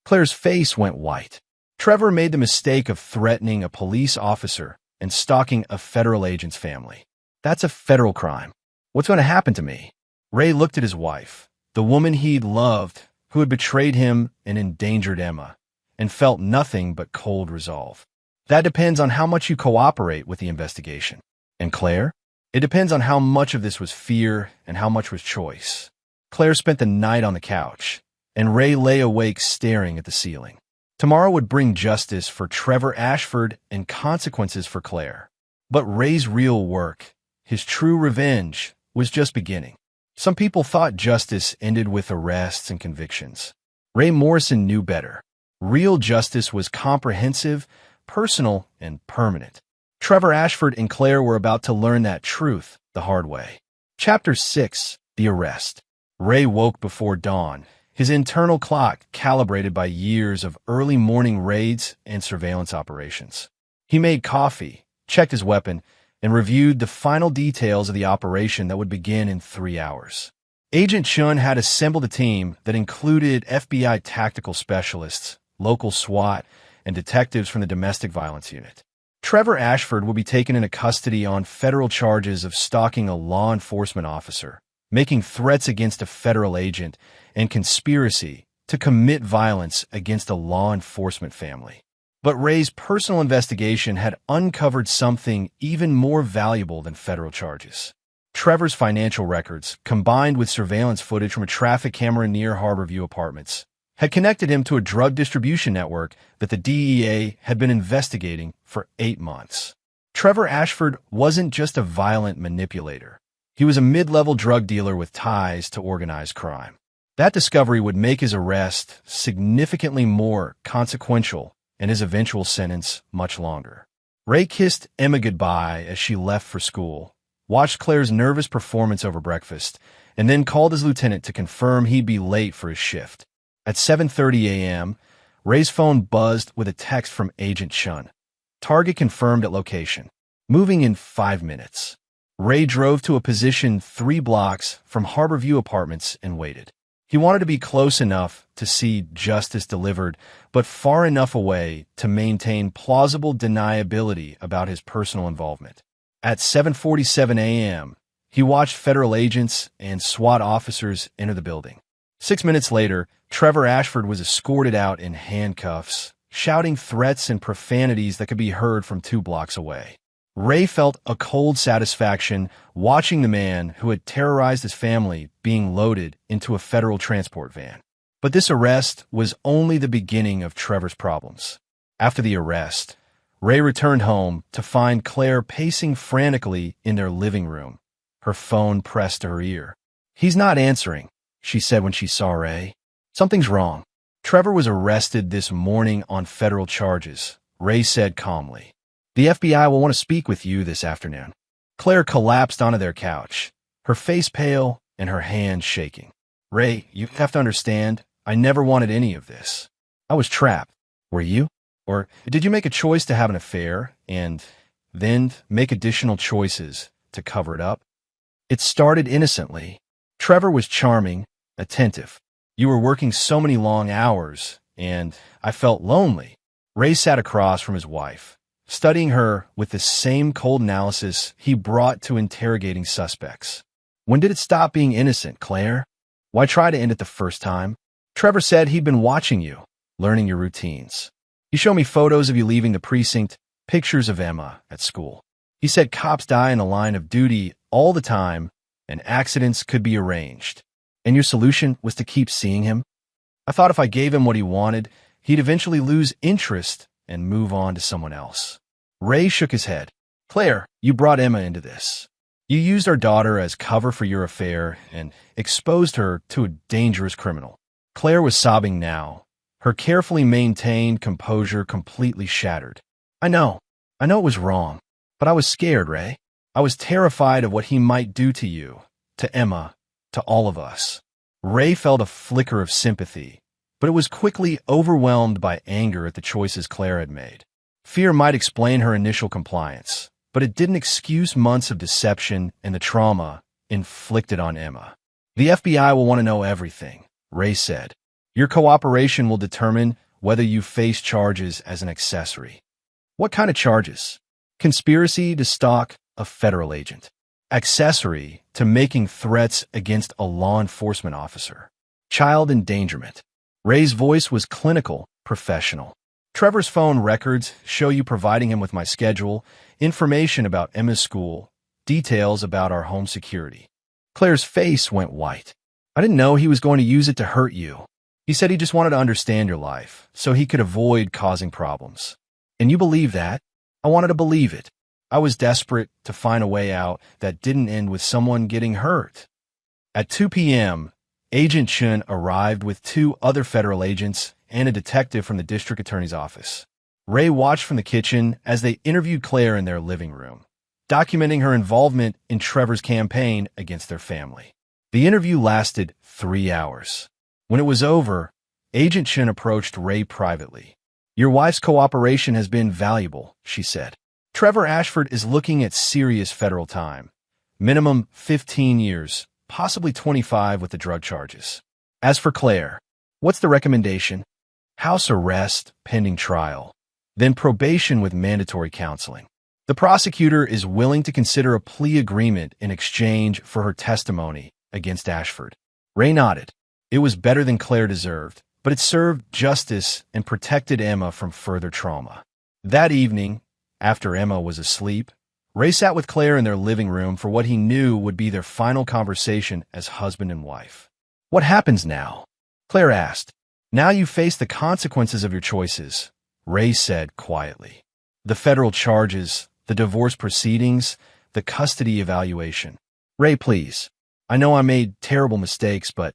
Claire's face went white. Trevor made the mistake of threatening a police officer and stalking a federal agent's family. That's a federal crime. What's going to happen to me? Ray looked at his wife, the woman he'd loved, who had betrayed him and endangered Emma, and felt nothing but cold resolve. That depends on how much you cooperate with the investigation. And Claire? It depends on how much of this was fear and how much was choice. Claire spent the night on the couch, and Ray lay awake staring at the ceiling. Tomorrow would bring justice for Trevor Ashford and consequences for Claire. But Ray's real work, his true revenge, was just beginning. Some people thought justice ended with arrests and convictions. Ray Morrison knew better. Real justice was comprehensive, personal, and permanent. Trevor Ashford and Claire were about to learn that truth the hard way. Chapter 6: The Arrest. Ray woke before dawn, his internal clock calibrated by years of early morning raids and surveillance operations. He made coffee, checked his weapon, and reviewed the final details of the operation that would begin in 3 hours. Agent Chun had assembled a team that included FBI tactical specialists, local SWAT, and detectives from the Domestic Violence Unit. Trevor Ashford will be taken into custody on federal charges of stalking a law enforcement officer, making threats against a federal agent, and conspiracy to commit violence against a law enforcement family. But Ray's personal investigation had uncovered something even more valuable than federal charges. Trevor's financial records, combined with surveillance footage from a traffic camera near Harborview Apartments, had connected him to a drug distribution network that the DEA had been investigating for 8 months. Trevor Ashford wasn't just a violent manipulator. He was a mid-level drug dealer with ties to organized crime. That discovery would make his arrest significantly more consequential and his eventual sentence much longer. Ray kissed Emma goodbye as she left for school, watched Claire's nervous performance over breakfast, and then called his lieutenant to confirm he'd be late for his shift. At 7:30 a.m., Ray's phone buzzed with a text from Agent Chun. Target confirmed at location. Moving in 5 minutes. Ray drove to a position 3 blocks from Harborview Apartments and waited. He wanted to be close enough to see justice delivered, but far enough away to maintain plausible deniability about his personal involvement. At 7:47 a.m., he watched federal agents and SWAT officers enter the building. 6 minutes later, Trevor Ashford was escorted out in handcuffs, shouting threats and profanities that could be heard from 2 blocks away. Ray felt a cold satisfaction watching the man who had terrorized his family being loaded into a federal transport van. But this arrest was only the beginning of Trevor's problems. After the arrest, Ray returned home to find Claire pacing frantically in their living room, her phone pressed to her ear. He's not answering. she said when she saw Ray. Something's wrong. Trevor was arrested this morning on federal charges, Ray said calmly. The FBI will want to speak with you this afternoon. Claire collapsed onto their couch, her face pale and her hands shaking. Ray, you have to understand, I never wanted any of this. I was trapped. Were you? Or did you make a choice to have an affair and then make additional choices to cover it up? It started innocently. Trevor was charming, attentive. You were working so many long hours, and I felt lonely. Ray sat across from his wife, studying her with the same cold analysis he brought to interrogating suspects. When did it stop being innocent, Claire? Why try to end it the first time? Trevor said he'd been watching you, learning your routines. He showed me photos of you leaving the precinct, pictures of Emma at school. He said cops die in the line of duty all the time, and accidents could be arranged. And your solution was to keep seeing him? I thought if I gave him what he wanted, he'd eventually lose interest and move on to someone else. Ray shook his head. Claire, you brought Emma into this. You used our daughter as cover for your affair and exposed her to a dangerous criminal. Claire was sobbing now, her carefully maintained composure completely shattered. I know it was wrong, but I was scared, Ray. I was terrified of what he might do to you, to Emma, to all of us. Ray felt a flicker of sympathy, but it was quickly overwhelmed by anger at the choices Claire had made. Fear might explain her initial compliance, but it didn't excuse months of deception and the trauma inflicted on Emma. The FBI will want to know everything, Ray said. Your cooperation will determine whether you face charges as an accessory. What kind of charges? Conspiracy to stalk a federal agent. Accessory to making threats against a law enforcement officer. Child endangerment. Ray's voice was clinical, professional. Trevor's phone records show you providing him with my schedule, information about Emma's school, details about our home security. Claire's face went white. I didn't know he was going to use it to hurt you. He said he just wanted to understand your life, so he could avoid causing problems. And you believe that? I wanted to believe it. I was desperate to find a way out that didn't end with someone getting hurt. At 2 p.m., Agent Chun arrived with 2 other federal agents and a detective from the district attorney's office. Ray watched from the kitchen as they interviewed Claire in their living room, documenting her involvement in Trevor's campaign against their family. The interview lasted 3 hours. When it was over, Agent Chun approached Ray privately. Your wife's cooperation has been valuable, she said. Trevor Ashford is looking at serious federal time. Minimum 15 years, possibly 25 with the drug charges. As for Claire, what's the recommendation? House arrest, pending trial. Then probation with mandatory counseling. The prosecutor is willing to consider a plea agreement in exchange for her testimony against Ashford. Ray nodded. It was better than Claire deserved, but it served justice and protected Emma from further trauma. That evening, after Emma was asleep, Ray sat with Claire in their living room for what he knew would be their final conversation as husband and wife. What happens now? Claire asked. Now you face the consequences of your choices, Ray said quietly. The federal charges, the divorce proceedings, the custody evaluation. Ray, please. I know I made terrible mistakes, but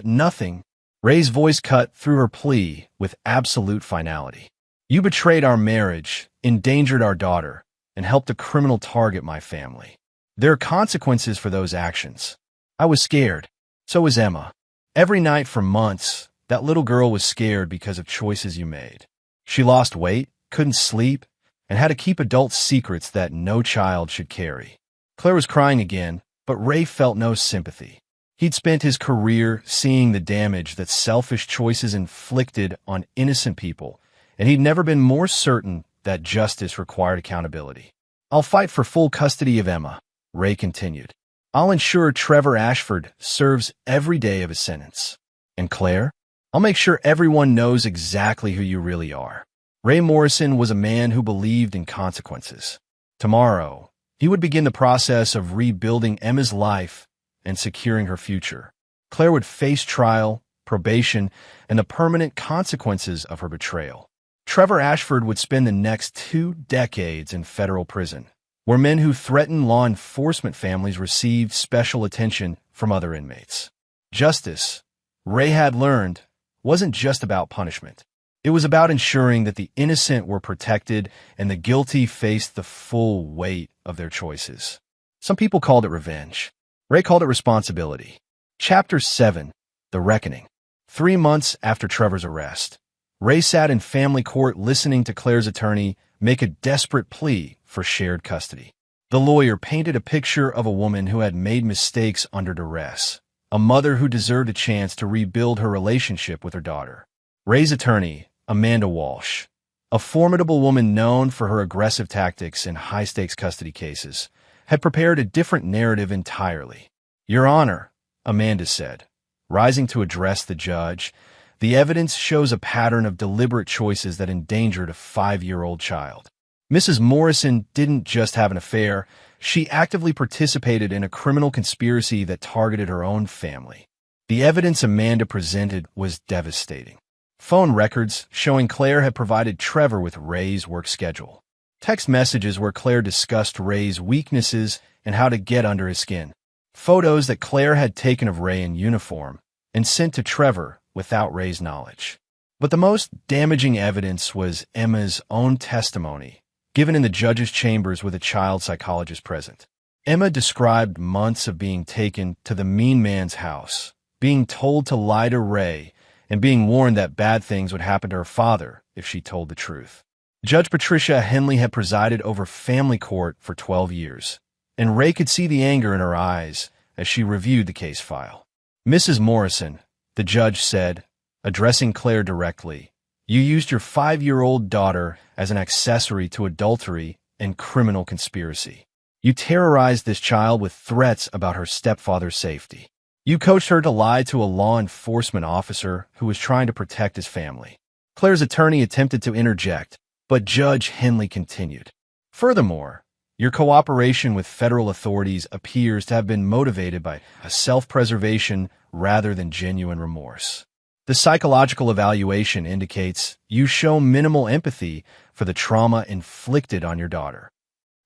nothing. Ray's voice cut through her plea with absolute finality. You betrayed our marriage, endangered our daughter, and helped a criminal target my family. There are consequences for those actions. I was scared. So was Emma. Every night for months, that little girl was scared because of choices you made. She lost weight, couldn't sleep, and had to keep adult secrets that no child should carry. Claire was crying again, but Ray felt no sympathy. He'd spent his career seeing the damage that selfish choices inflicted on innocent people, and he'd never been more certain that justice required accountability. I'll fight for full custody of Emma, Ray continued. I'll ensure Trevor Ashford serves every day of his sentence. And Claire? I'll make sure everyone knows exactly who you really are. Ray Morrison was a man who believed in consequences. Tomorrow, he would begin the process of rebuilding Emma's life and securing her future. Claire would face trial, probation, and the permanent consequences of her betrayal. Trevor Ashford would spend the next 2 decades in federal prison, where men who threatened law enforcement families received special attention from other inmates. Justice, Ray had learned, wasn't just about punishment. It was about ensuring that the innocent were protected and the guilty faced the full weight of their choices. Some people called it revenge. Ray called it responsibility. Chapter 7, The Reckoning. 3 months after Trevor's arrest, Ray sat in family court listening to Claire's attorney make a desperate plea for shared custody. The lawyer painted a picture of a woman who had made mistakes under duress, a mother who deserved a chance to rebuild her relationship with her daughter. Ray's attorney, Amanda Walsh, a formidable woman known for her aggressive tactics in high-stakes custody cases, had prepared a different narrative entirely. "Your Honor," Amanda said, rising to address the judge, "the evidence shows a pattern of deliberate choices that endangered a 5-year-old child. Mrs. Morrison didn't just have an affair, she actively participated in a criminal conspiracy that targeted her own family." The evidence Amanda presented was devastating. Phone records showing Claire had provided Trevor with Ray's work schedule. Text messages where Claire discussed Ray's weaknesses and how to get under his skin. Photos that Claire had taken of Ray in uniform and sent to Trevor without Ray's knowledge. But the most damaging evidence was Emma's own testimony, given in the judge's chambers with a child psychologist present. Emma described months of being taken to the mean man's house, being told to lie to Ray, and being warned that bad things would happen to her father if she told the truth. Judge Patricia Henley had presided over family court for 12 years, and Ray could see the anger in her eyes as she reviewed the case file. "Mrs. Morrison," the judge said, addressing Claire directly, "you used your 5-year-old daughter as an accessory to adultery and criminal conspiracy. You terrorized this child with threats about her stepfather's safety. You coached her to lie to a law enforcement officer who was trying to protect his family." Claire's attorney attempted to interject, but Judge Henley continued. "Furthermore, your cooperation with federal authorities appears to have been motivated by a self-preservation rather than genuine remorse. The psychological evaluation indicates you show minimal empathy for the trauma inflicted on your daughter."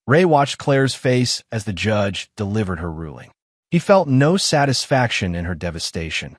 Ray watched Claire's face as the judge delivered her ruling. He felt no satisfaction in her devastation,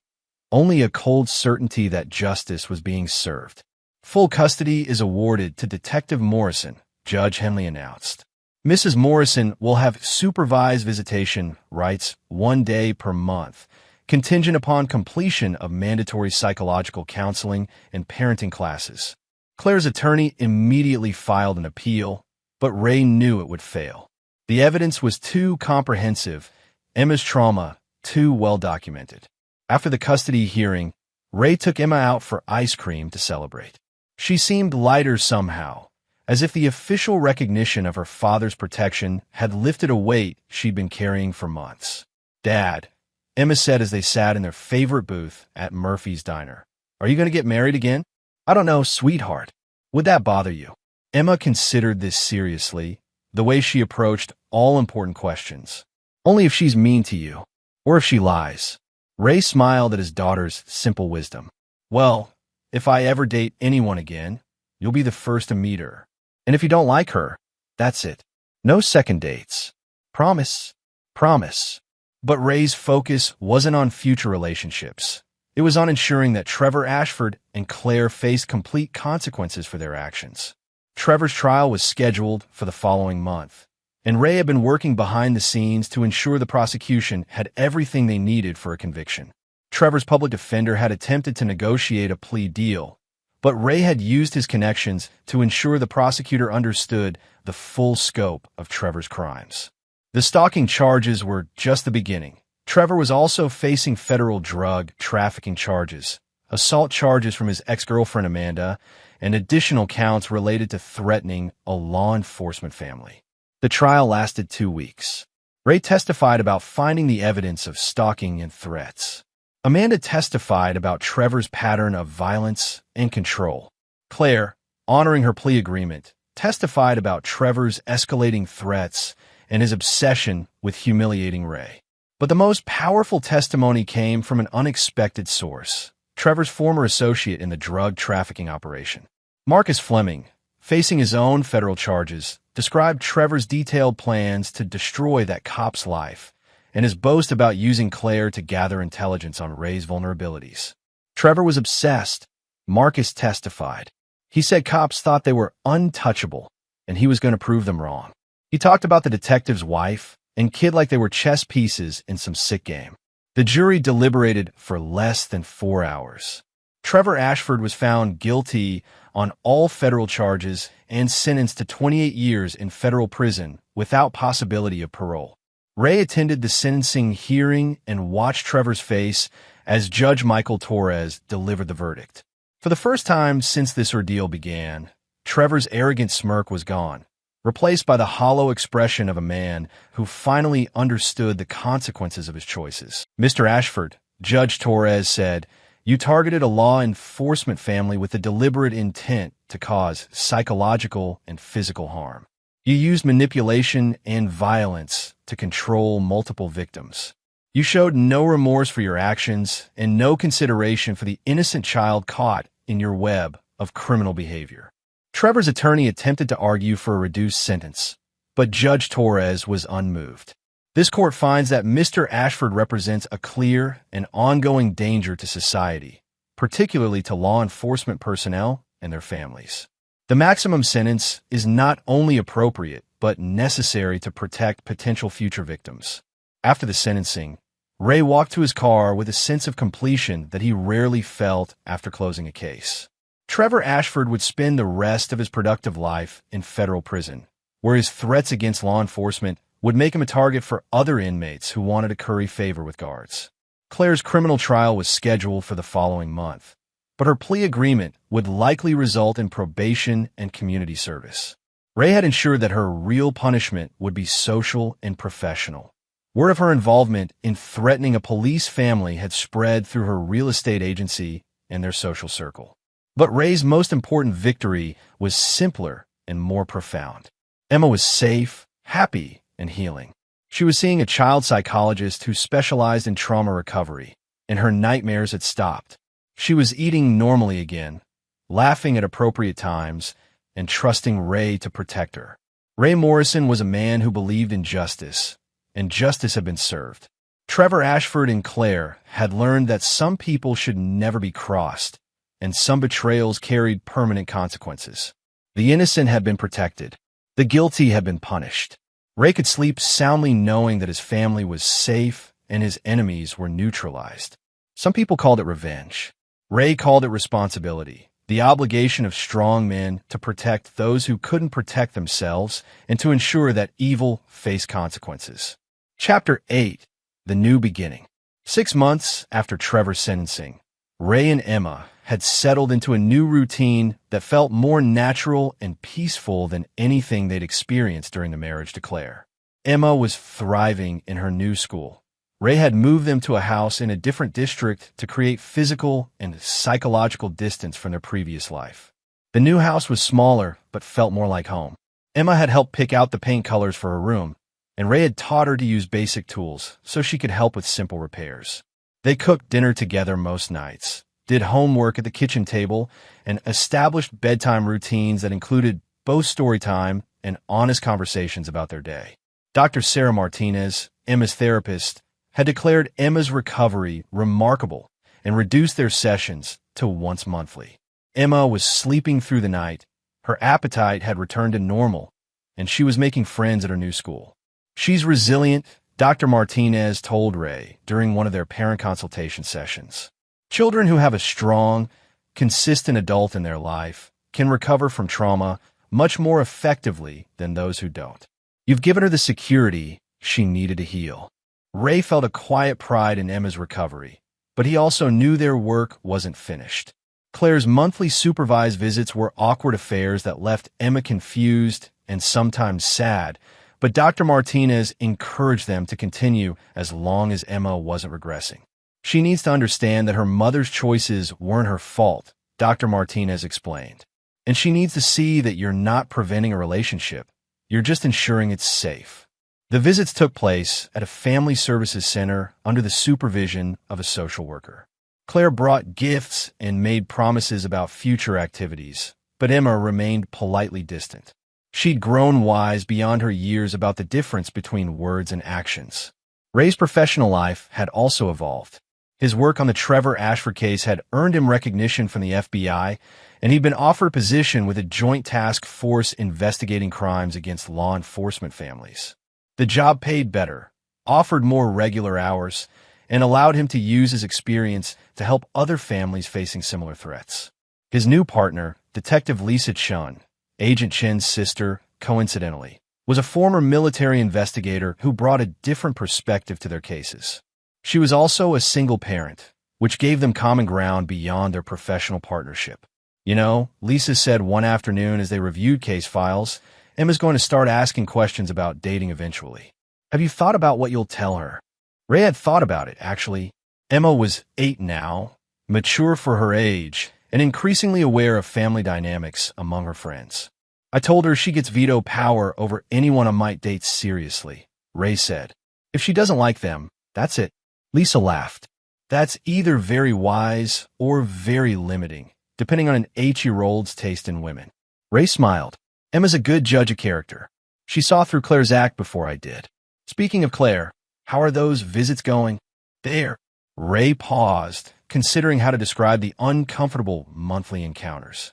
only a cold certainty that justice was being served. "Full custody is awarded to Detective Morrison," Judge Henley announced. "Mrs. Morrison will have supervised visitation rights 1 day per month, contingent upon completion of mandatory psychological counseling and parenting classes." Claire's attorney immediately filed an appeal, but Ray knew it would fail. The evidence was too comprehensive, Emma's trauma too well documented. After the custody hearing, Ray took Emma out for ice cream to celebrate. She seemed lighter somehow, as if the official recognition of her father's protection had lifted a weight she'd been carrying for months. "Dad," Emma said as they sat in their favorite booth at Murphy's Diner, "are you going to get married again?" "I don't know, sweetheart. Would that bother you?" Emma considered this seriously, the way she approached all important questions. "Only if she's mean to you, or if she lies." Ray smiled at his daughter's simple wisdom. "Well, if I ever date anyone again, you'll be the first to meet her. And if you don't like her, that's it. No second dates. Promise. Promise." But Ray's focus wasn't on future relationships. It was on ensuring that Trevor Ashford and Claire faced complete consequences for their actions. Trevor's trial was scheduled for the following month, and Ray had been working behind the scenes to ensure the prosecution had everything they needed for a conviction. Trevor's public defender had attempted to negotiate a plea deal, but Ray had used his connections to ensure the prosecutor understood the full scope of Trevor's crimes. The stalking charges were just the beginning. Trevor was also facing federal drug trafficking charges, assault charges from his ex-girlfriend Amanda, and additional counts related to threatening a law enforcement family. The trial lasted 2 weeks. Ray testified about finding the evidence of stalking and threats. Amanda testified about Trevor's pattern of violence and control. Claire, honoring her plea agreement, testified about Trevor's escalating threats and his obsession with humiliating Ray. But the most powerful testimony came from an unexpected source, Trevor's former associate in the drug trafficking operation. Marcus Fleming, facing his own federal charges, described Trevor's detailed plans to destroy that cop's life and his boast about using Claire to gather intelligence on Ray's vulnerabilities. Trevor was obsessed. Marcus testified. He said cops thought they were untouchable, and he was going to prove them wrong. He talked about the detective's wife and kid like they were chess pieces in some sick game. The jury deliberated for less than 4 hours. Trevor Ashford was found guilty on all federal charges and sentenced to 28 years in federal prison without possibility of parole. Ray attended the sentencing hearing and watched Trevor's face as Judge Michael Torres delivered the verdict. For the first time since this ordeal began, Trevor's arrogant smirk was gone, replaced by the hollow expression of a man who finally understood the consequences of his choices. "Mr. Ashford," Judge Torres said, "you targeted a law enforcement family with a deliberate intent to cause psychological and physical harm. You used manipulation and violence to control multiple victims. You showed no remorse for your actions and no consideration for the innocent child caught in your web of criminal behavior." Trevor's attorney attempted to argue for a reduced sentence, but Judge Torres was unmoved. "This court finds that Mr. Ashford represents a clear and ongoing danger to society, particularly to law enforcement personnel and their families. The maximum sentence is not only appropriate, but necessary to protect potential future victims." After the sentencing, Ray walked to his car with a sense of completion that he rarely felt after closing a case. Trevor Ashford would spend the rest of his productive life in federal prison, where his threats against law enforcement would make him a target for other inmates who wanted to curry favor with guards. Claire's criminal trial was scheduled for the following month, but her plea agreement would likely result in probation and community service. Ray had ensured that her real punishment would be social and professional. Word of her involvement in threatening a police family had spread through her real estate agency and their social circle. But Ray's most important victory was simpler and more profound. Emma was safe, happy, and healing. She was seeing a child psychologist who specialized in trauma recovery, and her nightmares had stopped. She was eating normally again, laughing at appropriate times, and trusting Ray to protect her. Ray Morrison was a man who believed in justice, and justice had been served. Trevor Ashford and Claire had learned that some people should never be crossed, and some betrayals carried permanent consequences. The innocent had been protected. The guilty had been punished. Ray could sleep soundly knowing that his family was safe and his enemies were neutralized. Some people called it revenge. Ray called it responsibility, the obligation of strong men to protect those who couldn't protect themselves and to ensure that evil faced consequences. Chapter 8. The New Beginning. 6 months after Trevor's sentencing, Ray and Emma had settled into a new routine that felt more natural and peaceful than anything they'd experienced during the marriage to Claire. Emma was thriving in her new school. Ray had moved them to a house in a different district to create physical and psychological distance from their previous life. The new house was smaller, but felt more like home. Emma had helped pick out the paint colors for her room, and Ray had taught her to use basic tools so she could help with simple repairs. They cooked dinner together most nights, did homework at the kitchen table, and established bedtime routines that included both story time and honest conversations about their day. Dr. Sarah Martinez, Emma's therapist, had declared Emma's recovery remarkable and reduced their sessions to once monthly. Emma was sleeping through the night, her appetite had returned to normal, and she was making friends at her new school. "She's resilient," Dr. Martinez told Ray during one of their parent consultation sessions. "Children who have a strong, consistent adult in their life can recover from trauma much more effectively than those who don't. You've given her the security she needed to heal." Ray felt a quiet pride in Emma's recovery, but he also knew their work wasn't finished. Claire's monthly supervised visits were awkward affairs that left Emma confused and sometimes sad, but Dr. Martinez encouraged them to continue as long as Emma wasn't regressing. "She needs to understand that her mother's choices weren't her fault," Dr. Martinez explained. "And she needs to see that you're not preventing a relationship. You're just ensuring it's safe." The visits took place at a family services center under the supervision of a social worker. Claire brought gifts and made promises about future activities, but Emma remained politely distant. She'd grown wise beyond her years about the difference between words and actions. Ray's professional life had also evolved. His work on the Trevor Ashford case had earned him recognition from the FBI, and he'd been offered a position with a joint task force investigating crimes against law enforcement families. The job paid better, offered more regular hours, and allowed him to use his experience to help other families facing similar threats. His new partner, Detective Lisa Chun, Agent Chen's sister, coincidentally, was a former military investigator who brought a different perspective to their cases. She was also a single parent, which gave them common ground beyond their professional partnership. You know, Lisa said one afternoon as they reviewed case files, Emma's going to start asking questions about dating eventually. Have you thought about what you'll tell her? Ray had thought about it, actually. Emma was 8 now, mature for her age, and increasingly aware of family dynamics among her friends. I told her she gets veto power over anyone I might date seriously, Ray said. If she doesn't like them, that's it. Lisa laughed. That's either very wise or very limiting, depending on an 8-year-old's taste in women. Ray smiled. Emma's a good judge of character. She saw through Claire's act before I did. Speaking of Claire, how are those visits going? There. Ray paused, considering how to describe the uncomfortable monthly encounters.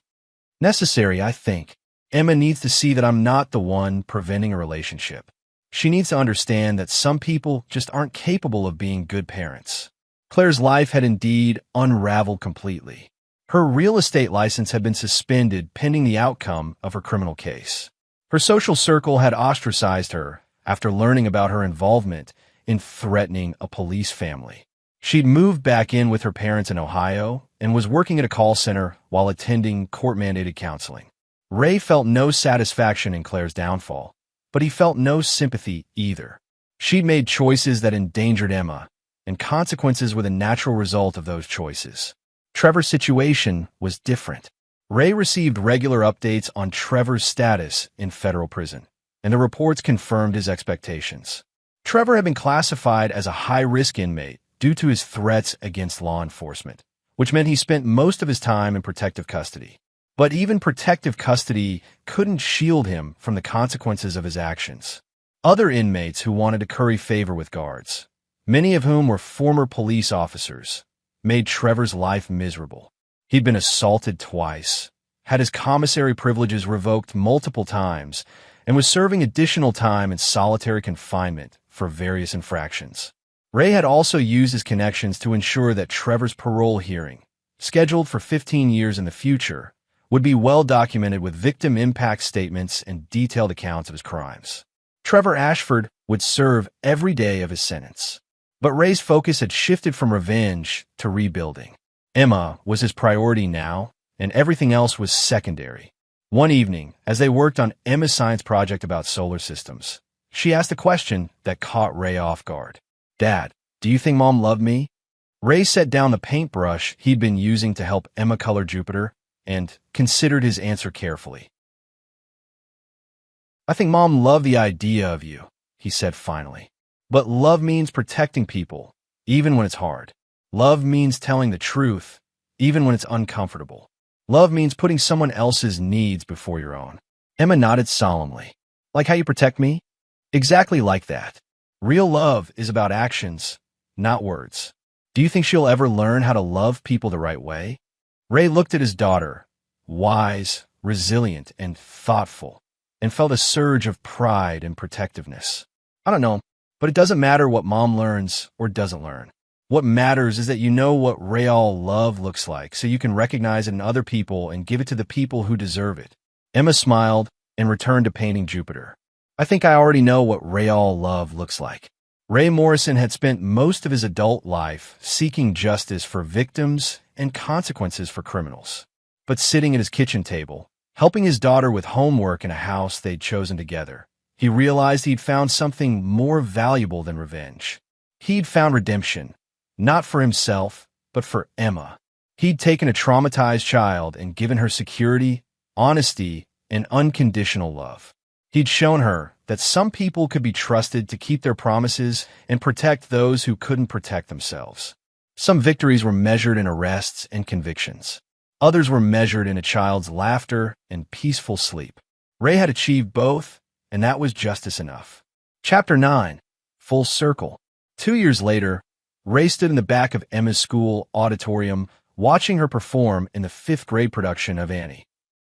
Necessary, I think. Emma needs to see that I'm not the one preventing a relationship. She needs to understand that some people just aren't capable of being good parents. Claire's life had indeed unraveled completely. Her real estate license had been suspended pending the outcome of her criminal case. Her social circle had ostracized her after learning about her involvement in threatening a police family. She'd moved back in with her parents in Ohio and was working at a call center while attending court-mandated counseling. Ray felt no satisfaction in Claire's downfall, but he felt no sympathy either. She'd made choices that endangered Emma, and consequences were the natural result of those choices. Trevor's situation was different. Ray received regular updates on Trevor's status in federal prison, and the reports confirmed his expectations. Trevor had been classified as a high-risk inmate due to his threats against law enforcement, which meant he spent most of his time in protective custody. But even protective custody couldn't shield him from the consequences of his actions. Other inmates who wanted to curry favor with guards, many of whom were former police officers, made Trevor's life miserable. He'd been assaulted twice, had his commissary privileges revoked multiple times, and was serving additional time in solitary confinement for various infractions. Ray had also used his connections to ensure that Trevor's parole hearing, scheduled for 15 years in the future, would be well documented with victim impact statements and detailed accounts of his crimes. Trevor Ashford would serve every day of his sentence. But Ray's focus had shifted from revenge to rebuilding. Emma was his priority now, and everything else was secondary. One evening, as they worked on Emma's science project about solar systems, she asked a question that caught Ray off guard. "Dad, do you think Mom loved me?" Ray set down the paintbrush he'd been using to help Emma color Jupiter and considered his answer carefully. "I think Mom loved the idea of you," he said finally. "But love means protecting people, even when it's hard. Love means telling the truth, even when it's uncomfortable. Love means putting someone else's needs before your own." Emma nodded solemnly. "Like how you protect me?" "Exactly like that. Real love is about actions, not words." "Do you think she'll ever learn how to love people the right way?" Ray looked at his daughter, wise, resilient, and thoughtful, and felt a surge of pride and protectiveness. "I don't know, but it doesn't matter what Mom learns or doesn't learn. What matters is that you know what real love looks like, so you can recognize it in other people and give it to the people who deserve it." Emma smiled and returned to painting Jupiter. "I think I already know what real love looks like." Ray Morrison had spent most of his adult life seeking justice for victims and consequences for criminals. But sitting at his kitchen table, helping his daughter with homework in a house they'd chosen together, he realized he'd found something more valuable than revenge. He'd found redemption, not for himself, but for Emma. He'd taken a traumatized child and given her security, honesty, and unconditional love. He'd shown her that some people could be trusted to keep their promises and protect those who couldn't protect themselves. Some victories were measured in arrests and convictions. Others were measured in a child's laughter and peaceful sleep. Ray had achieved both, and that was justice enough. Chapter 9. Full Circle. 2 years later, Ray stood in the back of Emma's school auditorium watching her perform in the fifth-grade production of Annie.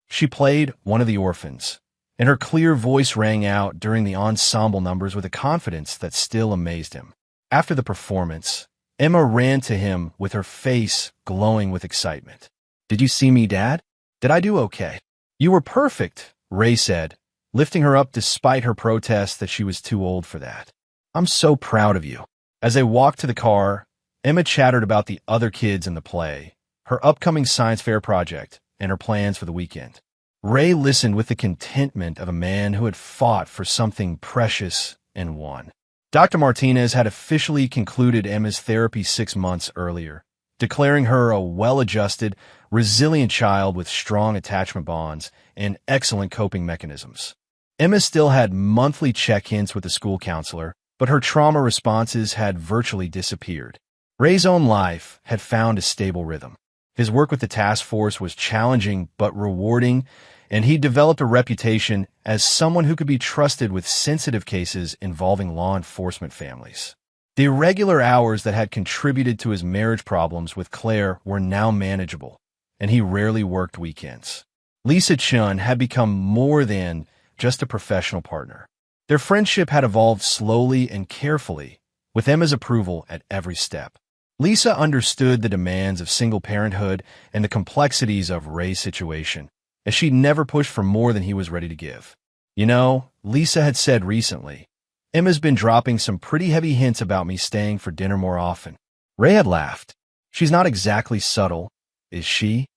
She played one of the orphans, and her clear voice rang out during the ensemble numbers with a confidence that still amazed him. After the performance, Emma ran to him with her face glowing with excitement. "Did you see me, Dad? Did I do okay?" "You were perfect," Ray said, lifting her up despite her protest that she was too old for that. "I'm so proud of you." As they walked to the car, Emma chattered about the other kids in the play, her upcoming science fair project, and her plans for the weekend. Ray listened with the contentment of a man who had fought for something precious and won. Dr. Martinez had officially concluded Emma's therapy 6 months earlier, declaring her a well-adjusted, resilient child with strong attachment bonds and excellent coping mechanisms. Emma still had monthly check-ins with the school counselor, but her trauma responses had virtually disappeared. Ray's own life had found a stable rhythm. His work with the task force was challenging but rewarding, and he developed a reputation as someone who could be trusted with sensitive cases involving law enforcement families. The irregular hours that had contributed to his marriage problems with Claire were now manageable, and he rarely worked weekends. Lisa Chun had become more than just a professional partner. Their friendship had evolved slowly and carefully, with Emma's approval at every step. Lisa understood the demands of single parenthood and the complexities of Ray's situation, as she'd never pushed for more than he was ready to give. "You know," Lisa had said recently, "Emma's been dropping some pretty heavy hints about me staying for dinner more often." Ray had laughed. "She's not exactly subtle, is she?"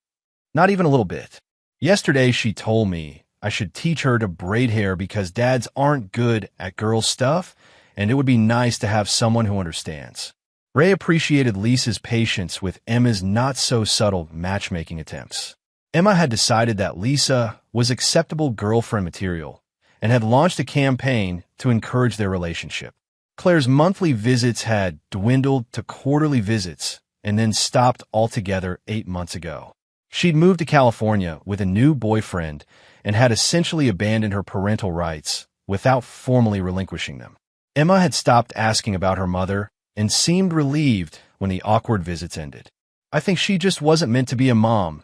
"Not even a little bit. Yesterday she told me I should teach her to braid hair because dads aren't good at girl stuff, and it would be nice to have someone who understands." Ray appreciated Lisa's patience with Emma's not-so-subtle matchmaking attempts. Emma had decided that Lisa was acceptable girlfriend material and had launched a campaign to encourage their relationship. Claire's monthly visits had dwindled to quarterly visits and then stopped altogether 8 months ago. She'd moved to California with a new boyfriend and had essentially abandoned her parental rights without formally relinquishing them. Emma had stopped asking about her mother and seemed relieved when the awkward visits ended. "I think she just wasn't meant to be a mom,"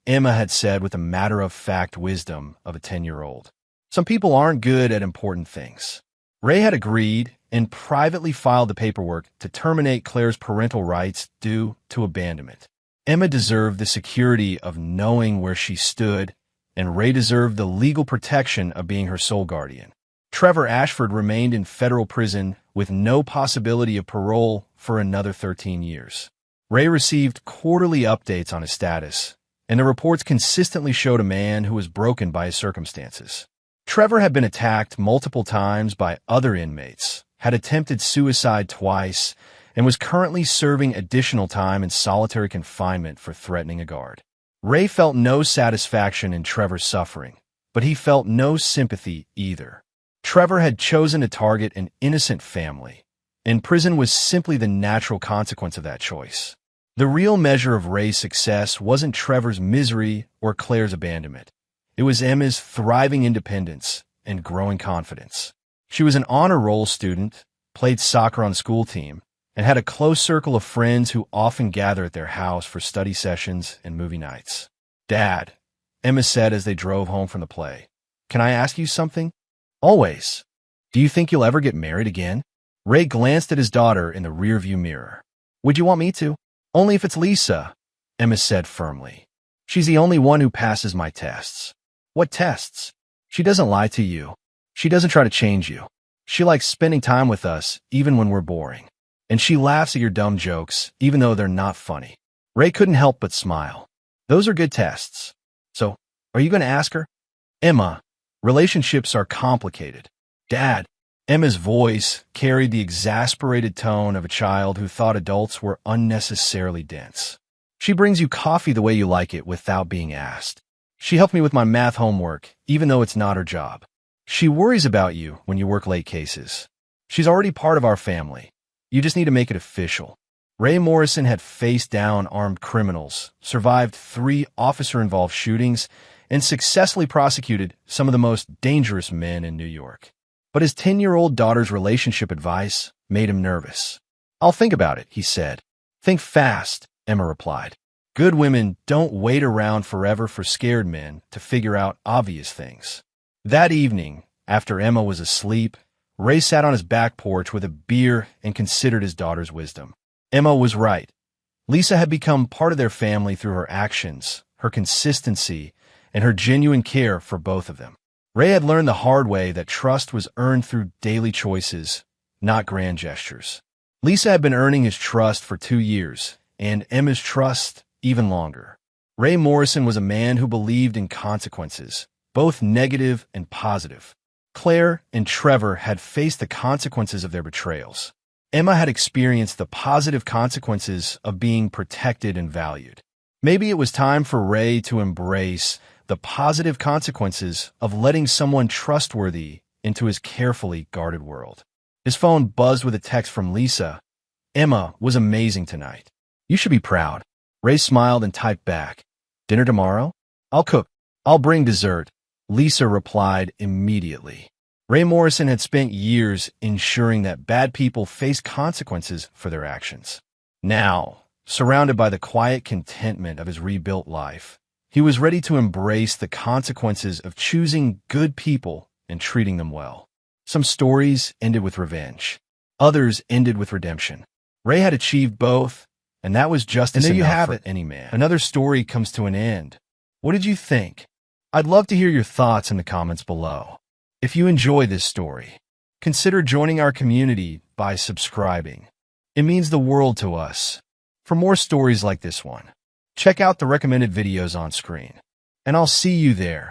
Emma had said with the matter-of-fact wisdom of a 10-year-old. "Some people aren't good at important things." Ray had agreed and privately filed the paperwork to terminate Claire's parental rights due to abandonment. Emma deserved the security of knowing where she stood, and Ray deserved the legal protection of being her sole guardian. Trevor Ashford remained in federal prison with no possibility of parole for another 13 years. Ray received quarterly updates on his status, and the reports consistently showed a man who was broken by his circumstances. Trevor had been attacked multiple times by other inmates, had attempted suicide twice, and was currently serving additional time in solitary confinement for threatening a guard. Ray felt no satisfaction in Trevor's suffering, but he felt no sympathy either. Trevor had chosen to target an innocent family, and prison was simply the natural consequence of that choice. The real measure of Ray's success wasn't Trevor's misery or Claire's abandonment. It was Emma's thriving independence and growing confidence. She was an honor roll student, played soccer on the school team, and had a close circle of friends who often gathered at their house for study sessions and movie nights. "Dad," Emma said as they drove home from the play, "can I ask you something?" "Always." "Do you think you'll ever get married again?" Ray glanced at his daughter in the rearview mirror. "Would you want me to?" "Only if it's Lisa," Emma said firmly. "She's the only one who passes my tests." "What tests?" "She doesn't lie to you. She doesn't try to change you. She likes spending time with us, even when we're boring. And she laughs at your dumb jokes, even though they're not funny." Ray couldn't help but smile. "Those are good tests. So, are you going to ask her?" "Emma, relationships are complicated." "Dad," Emma's voice carried the exasperated tone of a child who thought adults were unnecessarily dense. "She brings you coffee the way you like it without being asked. She helped me with my math homework, even though it's not her job. She worries about you when you work late cases. She's already part of our family. You just need to make it official." Ray Morrison had faced down armed criminals, survived 3 officer-involved shootings, and successfully prosecuted some of the most dangerous men in New York. But his 10-year-old daughter's relationship advice made him nervous. I'll think about it, he said. Think fast, Emma replied. Good women don't wait around forever for scared men to figure out obvious things. That evening, after Emma was asleep, Ray sat on his back porch with a beer and considered his daughter's wisdom. Emma was right. Lisa had become part of their family through her actions, her consistency, and her genuine care for both of them. Ray had learned the hard way that trust was earned through daily choices, not grand gestures. Lisa had been earning his trust for 2 years, and Emma's trust even longer. Ray Morrison was a man who believed in consequences, both negative and positive. Claire and Trevor had faced the consequences of their betrayals. Emma had experienced the positive consequences of being protected and valued. Maybe it was time for Ray to embrace the positive consequences of letting someone trustworthy into his carefully guarded world. His phone buzzed with a text from Lisa. Emma was amazing tonight. You should be proud. Ray smiled and typed back. Dinner tomorrow? I'll cook. I'll bring dessert. Lisa replied immediately. Ray Morrison had spent years ensuring that bad people face consequences for their actions. Now, surrounded by the quiet contentment of his rebuilt life, he was ready to embrace the consequences of choosing good people and treating them well. Some stories ended with revenge. Others ended with redemption. Ray had achieved both, and that was justice enough for any man. Another story comes to an end. What did you think? I'd love to hear your thoughts in the comments below. If you enjoy this story, consider joining our community by subscribing. It means the world to us. For more stories like this one, check out the recommended videos on screen, and I'll see you there.